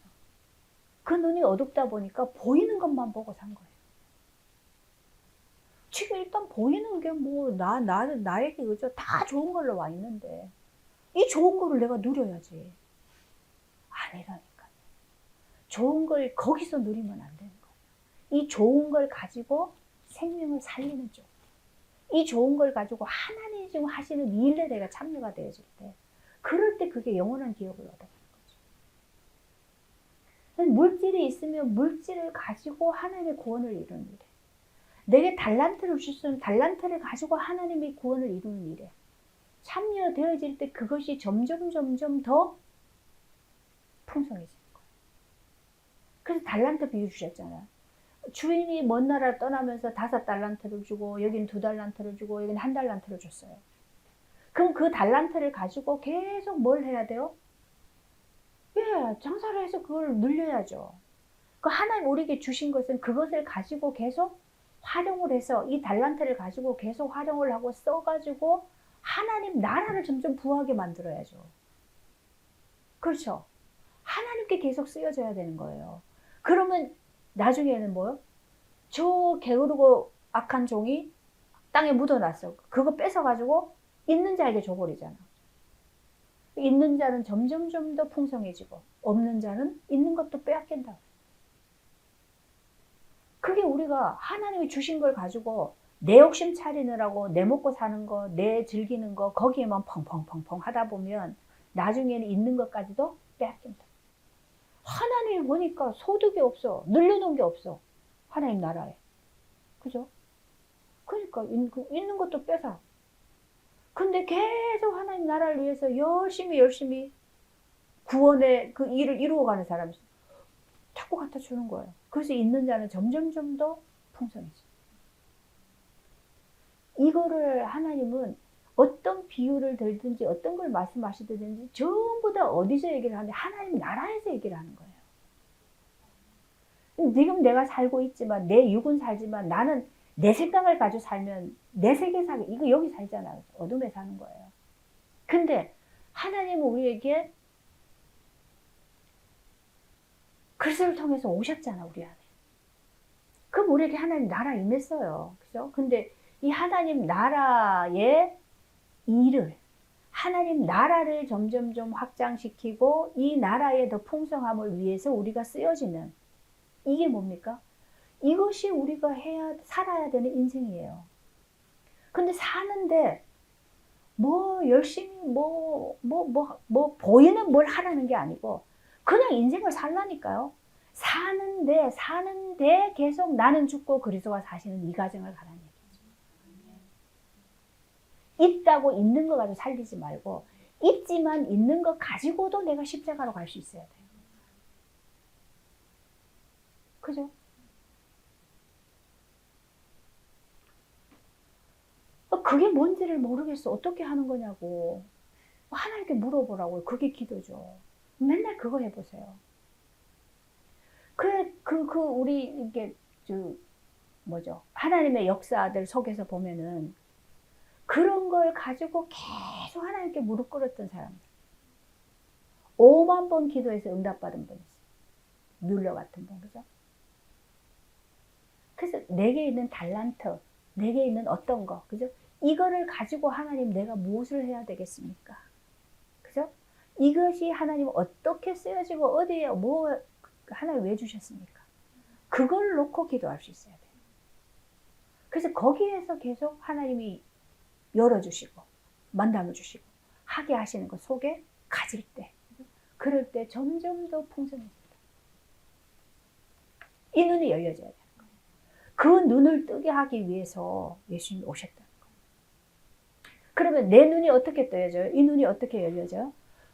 그 눈이 어둡다 보니까 보이는 것만 보고 산 거예요. 지금 일단 보이는 게 뭐 나에게 그죠? 다 좋은 걸로 와 있는데 이 좋은 거를 내가 누려야지. 아니라니까요. 좋은 걸 거기서 누리면 안 되는 거예요. 이 좋은 걸 가지고 생명을 살리는 쪽. 이 좋은 걸 가지고 하나님이 지금 하시는 이 일에 내가 참여가 되어질 때 그럴 때 그게 영원한 기업을 얻어가는 거죠. 물질이 있으면 물질을 가지고 하나님의 구원을 이루는 일에 내게 달란트를 주셨으면 달란트를 가지고 하나님의 구원을 이루는 일에 참여되어질 때 그것이 점점 더 풍성해지는 거예요. 그래서 달란트 비유 주셨잖아요. 주인이 먼 나라를 떠나면서 5달란트를 주고 여긴 2달란트를 주고 여긴 1달란트를 줬어요. 그럼 그 달란트를 가지고 계속 뭘 해야 돼요? 예, 장사를 해서 그걸 늘려야죠. 그 하나님 우리에게 주신 것은 그것을 가지고 계속 활용을 해서 이 달란트를 가지고 계속 활용을 하고 써가지고 하나님 나라를 점점 부하게 만들어야죠. 그렇죠? 하나님께 계속 쓰여져야 되는 거예요. 그러면 나중에는 뭐요? 저 게으르고 악한 종이 땅에 묻어놨어. 그거 뺏어가지고 있는 자에게 줘버리잖아. 있는 자는 점점 더 풍성해지고 없는 자는 있는 것도 빼앗긴다. 그게 우리가 하나님이 주신 걸 가지고 내 욕심 차리느라고 내 먹고 사는 거, 내 즐기는 거 거기에만 펑펑펑펑 하다 보면 나중에는 있는 것까지도 빼앗긴다. 하나님이 보니까 소득이 없어. 늘려놓은 게 없어. 하나님 나라에. 그죠? 그러니까 있는 것도 뺏어. 근데 계속 하나님 나라를 위해서 열심히 구원의 그 일을 이루어가는 사람이 자꾸 갖다 주는 거예요. 그래서 있는 자는 점점 더 풍성해져. 이거를 하나님은 어떤 비유를 들든지 어떤 걸 말씀하시든지 전부 다 어디서 얘기를 하는데 하나님 나라에서 얘기를 하는 거예요. 지금 내가 살고 있지만 내 육은 살지만 나는 내 생각을 가지고 살면 내 세계 살고 이거 여기 살잖아요. 어둠에 사는 거예요. 근데 하나님은 우리에게 그리스도를 통해서 오셨잖아 우리 안에. 그럼 우리에게 하나님 나라 임했어요. 그죠? 근데 이 하나님 나라의 일을 하나님 나라를 점점 확장시키고 이 나라의 더 풍성함을 위해서 우리가 쓰여지는 이게 뭡니까? 이것이 우리가 살아야 되는 인생이에요. 근데 사는데 뭐 열심히 보이는 뭘 하라는 게 아니고 그냥 인생을 살라니까요. 사는데 계속 나는 죽고 그리스도가 사시는 이 과정을 가라는 얘기죠. 있다고 있는 거 가지고 살리지 말고 있지만 있는 거 가지고도 내가 십자가로 갈 수 있어야 돼요. 그죠? 그게 뭔지를 모르겠어. 어떻게 하는 거냐고. 하나님께 물어보라고요. 그게 기도죠. 맨날 그거 해보세요. 우리, 이게, 하나님의 역사들 속에서 보면은 그런 걸 가지고 계속 하나님께 무릎 꿇었던 사람들. 5만 번 기도해서 응답받은 분 있어요. 뮬러 같은 분, 그죠? 내게 있는 달란트, 내게 있는 어떤 거, 그죠? 이거를 가지고 하나님 내가 무엇을 해야 되겠습니까? 그죠? 이것이 하나님 어떻게 쓰여지고 어디에 뭐 하나님 왜 주셨습니까? 그걸 놓고 기도할 수 있어야 돼요. 그래서 거기에서 계속 하나님이 열어주시고 만남을 주시고 하게 하시는 것 속에 가질 때, 그럴 때 점점 더 풍성해집니다. 이 눈이 열려져야 돼요. 그 눈을 뜨게 하기 위해서 예수님이 오셨다는 거예요. 그러면 내 눈이 어떻게 떠져요? 이 눈이 어떻게 열려져요?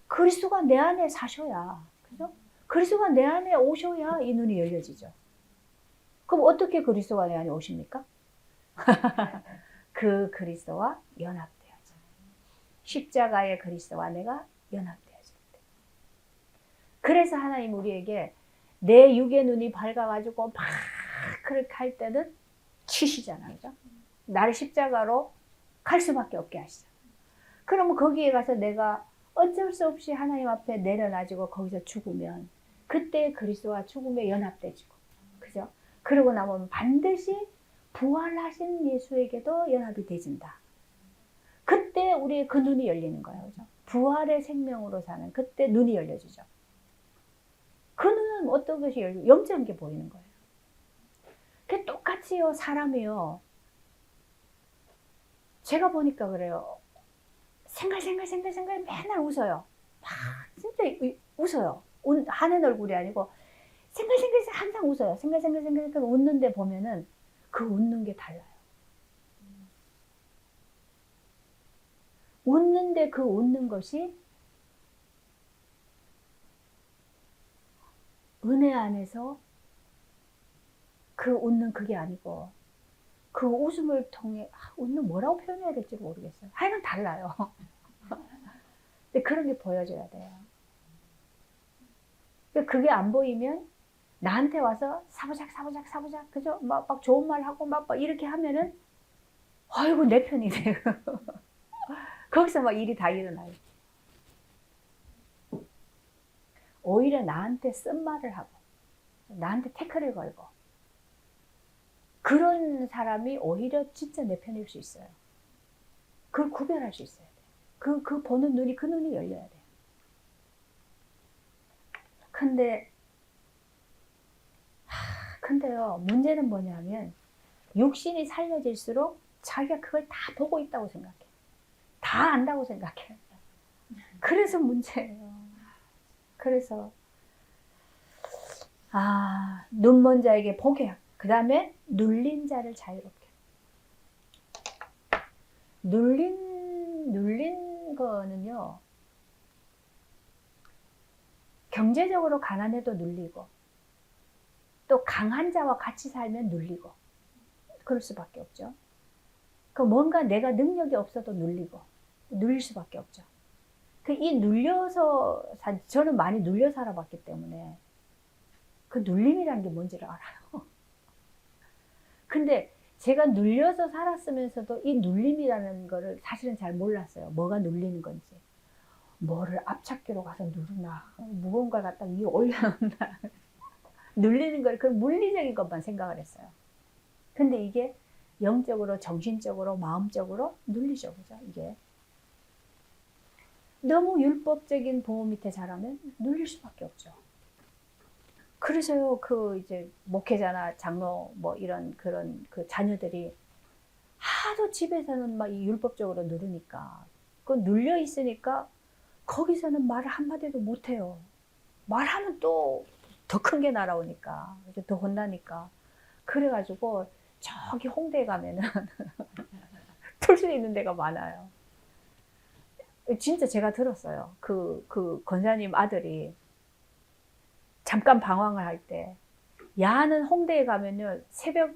그리스도가 내 안에 사셔야, 그죠? 그리스도가 내 안에 오셔야 이 눈이 열려지죠. 그럼 어떻게 그리스도가 내 안에 오십니까? 그 그리스도와 연합되어져. 십자가의 그리스도와 내가 연합되어질 때. 그래서 하나님 우리에게 내 육의 눈이 밝아가지고 막 그렇게 할 때는 치시잖아요. 그죠? 나를 십자가로 갈 수밖에 없게 하시잖아요. 그러면 거기에 가서 내가 어쩔 수 없이 하나님 앞에 내려놔지고 거기서 죽으면 그때 그리스도와 죽음에 연합되지고, 그죠? 그러고 나면 반드시 부활하신 예수에게도 연합이 되진다. 그때 우리의 그 눈이 열리는 거예요. 그죠? 부활의 생명으로 사는 그때 눈이 열려지죠. 그 눈은 어떤 것이 열리고 영적인 게 보이는 거예요. 그 똑같이요, 사람이요. 제가 보니까 그래요. 생각 맨날 웃어요. 막 진짜 웃어요. 하는 얼굴이 아니고 생각 항상 웃어요. 생각 웃는데 보면은 그 웃는 게 달라요. 웃는데 그 웃는 것이 은혜 안에서 그 웃는 그게 아니고 그 웃음을 통해 웃는 뭐라고 표현해야 될지 모르겠어요. 하여간 달라요. 근데 그런 게 보여줘야 돼요. 그게 안 보이면 나한테 와서 사부작 그죠? 막 좋은 말 하고 막 이렇게 하면은 아이고 내 편이네. 거기서 막 일이 다 일어나요. 오히려 나한테 쓴 말을 하고 나한테 태클을 걸고 그런 사람이 오히려 진짜 내 편일 수 있어요. 그걸 구별할 수 있어야 돼요. 그 보는 눈이, 그 눈이 열려야 돼요. 근데요, 문제는 뭐냐면 육신이 살려질수록 자기가 그걸 다 보고 있다고 생각해. 다 안다고 생각해. 그래서 문제예요. 그래서 눈먼 자에게 보게, 그 다음에 눌린 자를 자유롭게. 눌린 거는요, 경제적으로 가난해도 눌리고, 또 강한 자와 같이 살면 눌리고, 그럴 수밖에 없죠. 그 뭔가 내가 능력이 없어도 눌릴 수밖에 없죠. 이 눌려서, 저는 많이 눌려 살아봤기 때문에 그 눌림이라는 게 뭔지를 알아요. 근데 제가 눌려서 살았으면서도 이 눌림이라는 거를 사실은 잘 몰랐어요. 뭐가 눌리는 건지. 뭐를 앞찾기로 가서 누르나, 무거운 걸 갖다 위에 올려놓나. 눌리는 걸, 그 물리적인 것만 생각을 했어요. 근데 이게 영적으로, 정신적으로, 마음적으로 눌리죠. 그죠? 이게. 너무 율법적인 보호 밑에 자라면 눌릴 수밖에 없죠. 그래서요, 이제 목회자나 장로 이런 그런 그 자녀들이 하도 집에서는 막 이 율법적으로 누르니까, 그 눌려 있으니까 거기서는 말을 한마디도 못 해요. 말하면 또 더 큰 게 날아오니까, 더 혼나니까. 그래가지고 저기 홍대에 가면은 풀 수 있는 데가 많아요. 진짜 제가 들었어요. 그 권사님 아들이 잠깐 방황을 할 때, 야는 홍대에 가면요, 새벽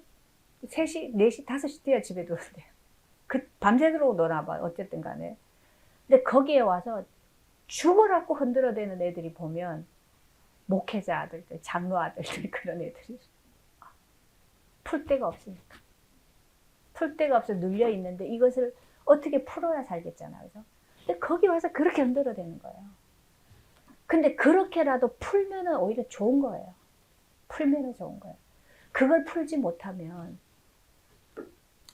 3시, 4시, 5시 돼야 집에 들어온대요. 밤새도록 놀아봐, 어쨌든 간에. 근데 거기에 와서 죽어라고 흔들어대는 애들이 보면, 목회자 아들들, 장로 아들들, 그런 애들이. 풀 데가 없으니까. 풀 데가 없어 눌려 있는데 이것을 어떻게 풀어야 살겠잖아. 그죠? 근데 거기 와서 그렇게 흔들어대는 거예요. 근데 그렇게라도 풀면은 오히려 좋은 거예요. 풀면은 좋은 거예요. 그걸 풀지 못하면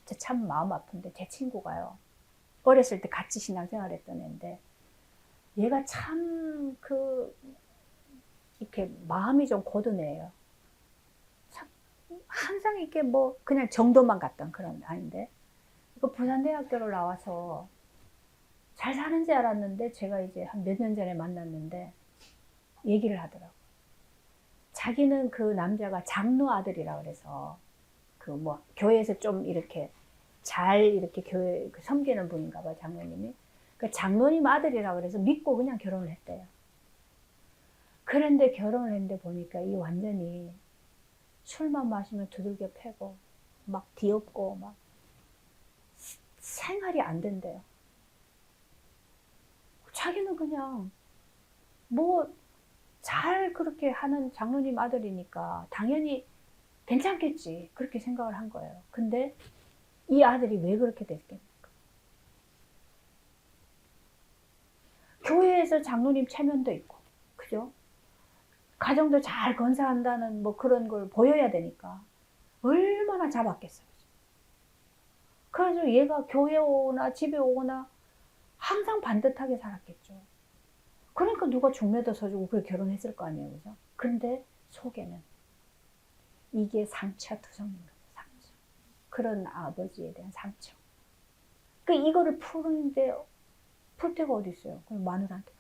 참 마음 아픈데 제 친구가요. 어렸을 때 같이 신앙생활했던 애인데 얘가 참 이렇게 마음이 좀 고든 애예요. 항상 이렇게 뭐 그냥 정도만 갔던 그런 아인데 부산대학교를 나와서 잘 사는 줄 알았는데 제가 이제 한 몇 년 전에 만났는데 얘기를 하더라고요. 자기는 그 남자가 장로 아들이라 그래서 뭐 교회에서 좀 이렇게 잘 이렇게 교회 섬기는 분인가 봐요, 장로님이. 그 장로님 아들이라 그래서 믿고 그냥 결혼을 했대요. 그런데 결혼을 했는데 보니까 이 완전히 술만 마시면 두들겨 패고 막 뒤엎고 막 생활이 안 된대요. 자기는 그냥 뭐 잘 그렇게 하는 장로님 아들이니까 당연히 괜찮겠지 그렇게 생각을 한 거예요. 근데 이 아들이 왜 그렇게 됐겠습니까? 교회에서 장로님 체면도 있고, 그죠? 가정도 잘 건사한다는 뭐 그런 걸 보여야 되니까 얼마나 잡았겠어요. 그래서 얘가 교회 오거나 집에 오거나 항상 반듯하게 살았겠죠. 그러니까 누가 중매도 서주고 그렇게 결혼했을 거 아니에요, 그죠? 근데 속에는 이게 상처투성인 거예요, 상처. 그런 아버지에 대한 상처. 이거를 푸는데 풀 데가 어디 있어요? 그럼 마누라한테.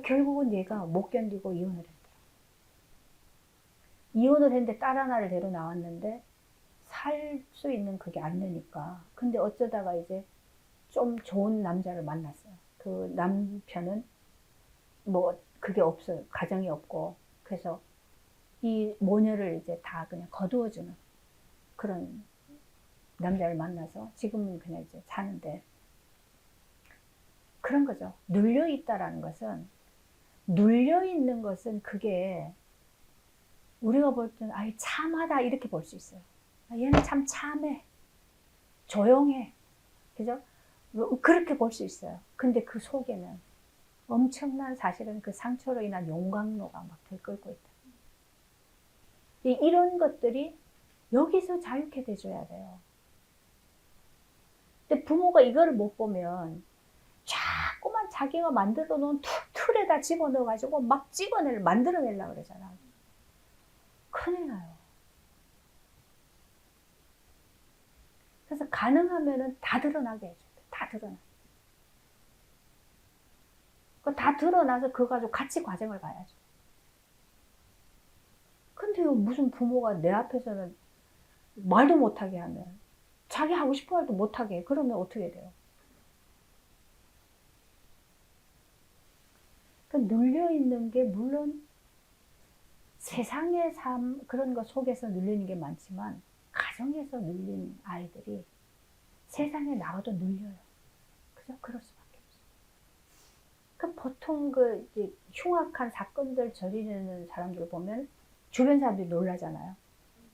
결국은 얘가 못 견디고 이혼을 했대요. 이혼을 했는데 딸 하나를 데려 나왔는데 살 수 있는 그게 안 되니까. 근데 어쩌다가 이제 좀 좋은 남자를 만났어요. 그 남편은 뭐 그게 없어요. 가정이 없고. 그래서 이 모녀를 이제 다 그냥 거두어주는 그런 남자를 만나서 지금은 그냥 이제 사는데 그런 거죠. 눌려있다라는 것은 눌려있는 것은 그게 우리가 볼 때는 아이 참하다 이렇게 볼 수 있어요. 얘는 참 참해. 조용해. 그죠? 그렇게 볼 수 있어요. 근데 그 속에는 엄청난 사실은 그 상처로 인한 용광로가 막 들끓고 있다. 이런 것들이 여기서 자유케 돼줘야 돼요. 근데 부모가 이거를 못 보면 자꾸만 자기가 만들어 놓은 틀에다 집어넣어가지고 막 만들어내려고 그러잖아. 큰일 나요. 그래서 가능하면은 다 드러나게 해줘야 돼. 다 드러나. 다 드러나서 그거 가지고 같이 과정을 가야죠. 근데 무슨 부모가 내 앞에서는 말도 못하게 하면 자기 하고 싶은 말도 못하게 해. 그러면 어떻게 돼요? 눌려있는 게 물론 세상의 삶 그런 것 속에서 눌리는 게 많지만 가정에서 눌린 아이들이 세상에 나가도 눌려요. 그죠? 그럴 수밖에 없어요. 보통 이제 흉악한 사건들 저지르는 사람들 보면 주변 사람들이 놀라잖아요.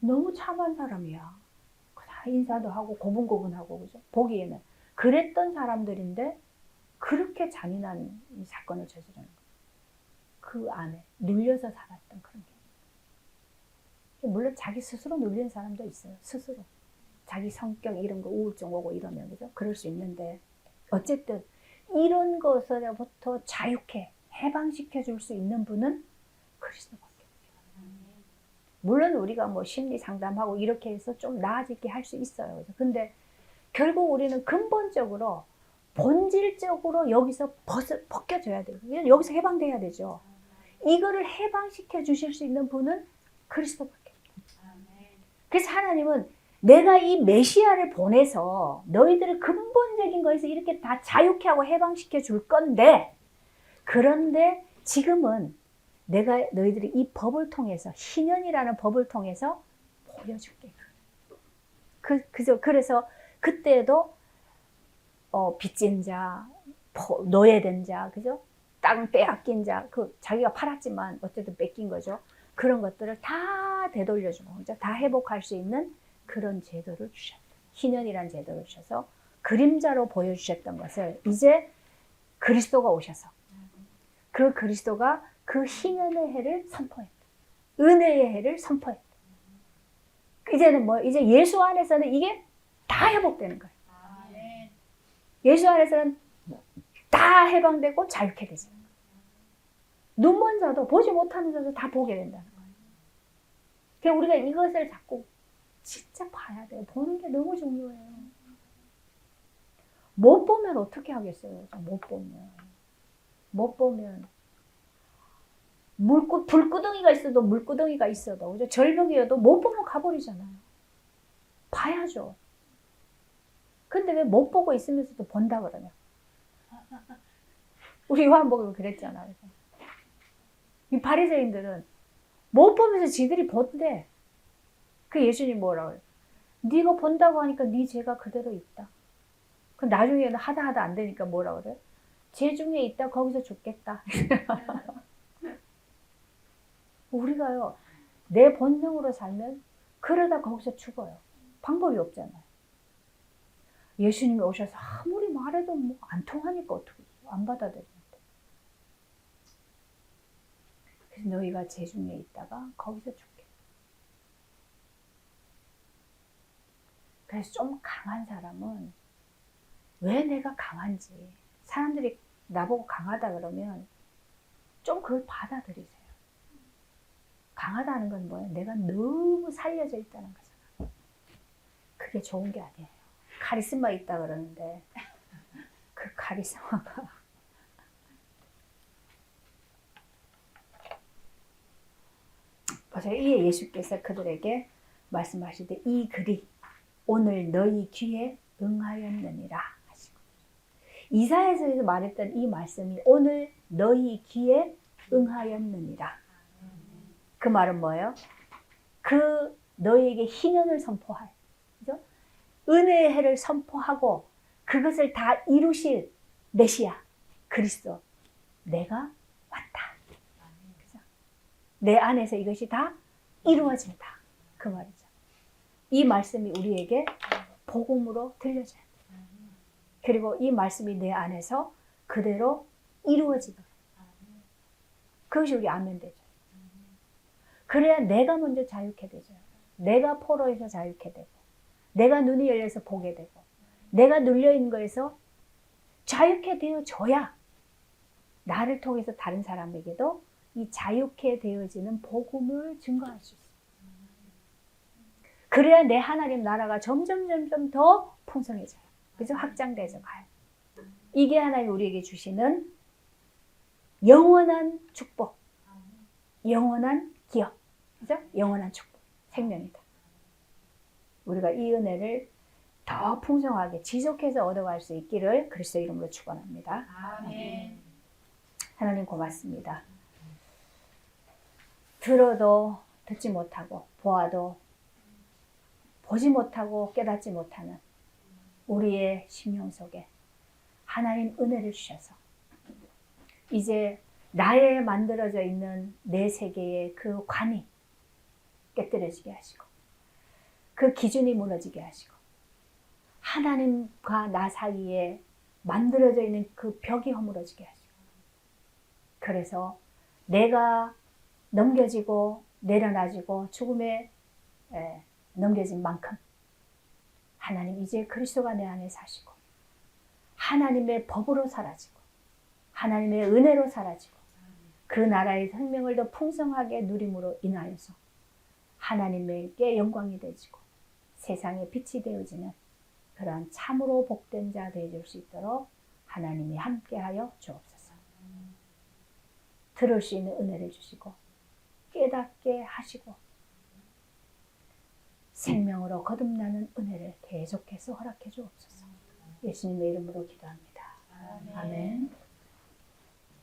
너무 참한 사람이야. 다 인사도 하고 고분고분하고 그죠? 보기에는 그랬던 사람들인데 그렇게 잔인한 사건을 저지르는 거예요. 그 안에 눌려서 살았던 그런 게. 물론 자기 스스로 눌리는 사람도 있어요. 스스로. 자기 성격 이런 거 우울증 오고 이러면 그죠? 그럴 수 있는데 어쨌든 이런 것으로부터 자유케 해방시켜 줄 수 있는 분은 그리스도밖에 없어요. 물론 우리가 뭐 심리 상담하고 이렇게 해서 좀 나아지게 할 수 있어요. 근데 결국 우리는 근본적으로 본질적으로 여기서 벗겨져야 돼요. 여기서 해방돼야 되죠. 이거를 해방시켜 주실 수 있는 분은 그리스도밖에 없어요. 그래서 하나님은 내가 이 메시아를 보내서 너희들을 근본적인 거에서 이렇게 다 자유케 하고 해방시켜 줄 건데 그런데 지금은 내가 너희들이 이 법을 통해서 희년이라는 법을 통해서 보여줄게. 그래서 그때도 빚진 자, 노예된 자, 그죠? 땅 빼앗긴 자, 자기가 팔았지만 어쨌든 뺏긴 거죠. 그런 것들을 다 되돌려주고, 그죠? 다 회복할 수 있는 그런 제도를 주셨다. 희년이라는 제도를 주셔서 그림자로 보여주셨던 것을 이제 그리스도가 오셔서 그 그리스도가 그 희년의 해를 선포했다. 은혜의 해를 선포했다. 이제는 이제 예수 안에서는 이게 다 회복되는 거예요. 예수 안에서는 다 해방되고 자유케 되죠. 눈먼 자도 보지 못하는 자도 다 보게 된다는 거예요. 그러니까 우리가 이것을 자꾸 진짜 봐야 돼요. 보는 게 너무 중요해요. 못 보면 어떻게 하겠어요? 못 보면 불구덩이가 있어도 물구덩이가 있어도 그죠? 절벽이어도 못 보면 가버리잖아요. 봐야죠. 근데 왜 못 보고 있으면서도 본다 그러냐? 우리 요한복음은 그랬잖아요. 이 바리새인들은 못 보면서 지들이 본대. 그 예수님 뭐라고 해요? 네가 본다고 하니까 네 죄가 그대로 있다. 그 나중에는 하다 안 되니까 뭐라고 그래? 죄 중에 있다 거기서 죽겠다. 우리가요 내 본성으로 살면 그러다 거기서 죽어요. 방법이 없잖아요. 예수님이 오셔서 아무리 말해도 뭐 안 통하니까 어떻게 안 받아들이는데. 그래서 너희가 죄 중에 있다가 거기서 죽겠다. 그래서 좀 강한 사람은 왜 내가 강한지 사람들이 나보고 강하다 그러면 좀 그걸 받아들이세요. 강하다는 건 뭐예요? 내가 너무 살려져 있다는 거잖아. 그게 좋은 게 아니에요. 카리스마 있다 그러는데 그 카리스마가 보세요. 이에 예수께서 그들에게 말씀하시되 이 글이 오늘 너희 귀에 응하였느니라 하시고 이사야서에서 말했던 이 말씀이 오늘 너희 귀에 응하였느니라. 그 말은 뭐예요? 그 너희에게 희년을 선포할, 그죠? 은혜의 해를 선포하고 그것을 다 이루실 메시아 그리스도 내가 왔다. 그죠? 내 안에서 이것이 다 이루어진다. 그 말이죠. 이 말씀이 우리에게 복음으로 들려져요. 그리고 이 말씀이 내 안에서 그대로 이루어지도록. 그것이 우리 아멘 되죠. 그래야 내가 먼저 자유케 되죠. 내가 포로에서 자유케 되고 내가 눈이 열려서 보게 되고 내가 눌려있는 거에서 자유케 되어져야 나를 통해서 다른 사람에게도 이 자유케 되어지는 복음을 증거할 수 있어요. 그래야 내 하나님 나라가 점점 더 풍성해져요. 그죠? 확장돼서 가요. 이게 하나님 우리에게 주시는 영원한 축복, 영원한 기업, 그죠? 영원한 축복, 생명이다. 우리가 이 은혜를 더 풍성하게 지속해서 얻어갈 수 있기를 그리스도 이름으로 축원합니다. 아멘. 하나님 고맙습니다. 들어도 듣지 못하고 보아도 보지 못하고 깨닫지 못하는 우리의 심령 속에 하나님 은혜를 주셔서 이제 나에 만들어져 있는 내 세계의 그 관이 깨뜨려지게 하시고 그 기준이 무너지게 하시고 하나님과 나 사이에 만들어져 있는 그 벽이 허물어지게 하시고 그래서 내가 넘겨지고 내려놔지고 죽음에 넘겨진 만큼 하나님 이제 그리스도가 내 안에 사시고 하나님의 법으로 사라지고 하나님의 은혜로 사라지고 그 나라의 생명을 더 풍성하게 누림으로 인하여서 하나님께 영광이 되지고 세상에 빛이 되어지는 그러한 참으로 복된 자 되어줄 수 있도록 하나님이 함께하여 주옵소서. 들을 수 있는 은혜를 주시고 깨닫게 하시고 생명으로 거듭나는 은혜를 계속해서 허락해 주옵소서. 예수님의 이름으로 기도합니다. 아멘.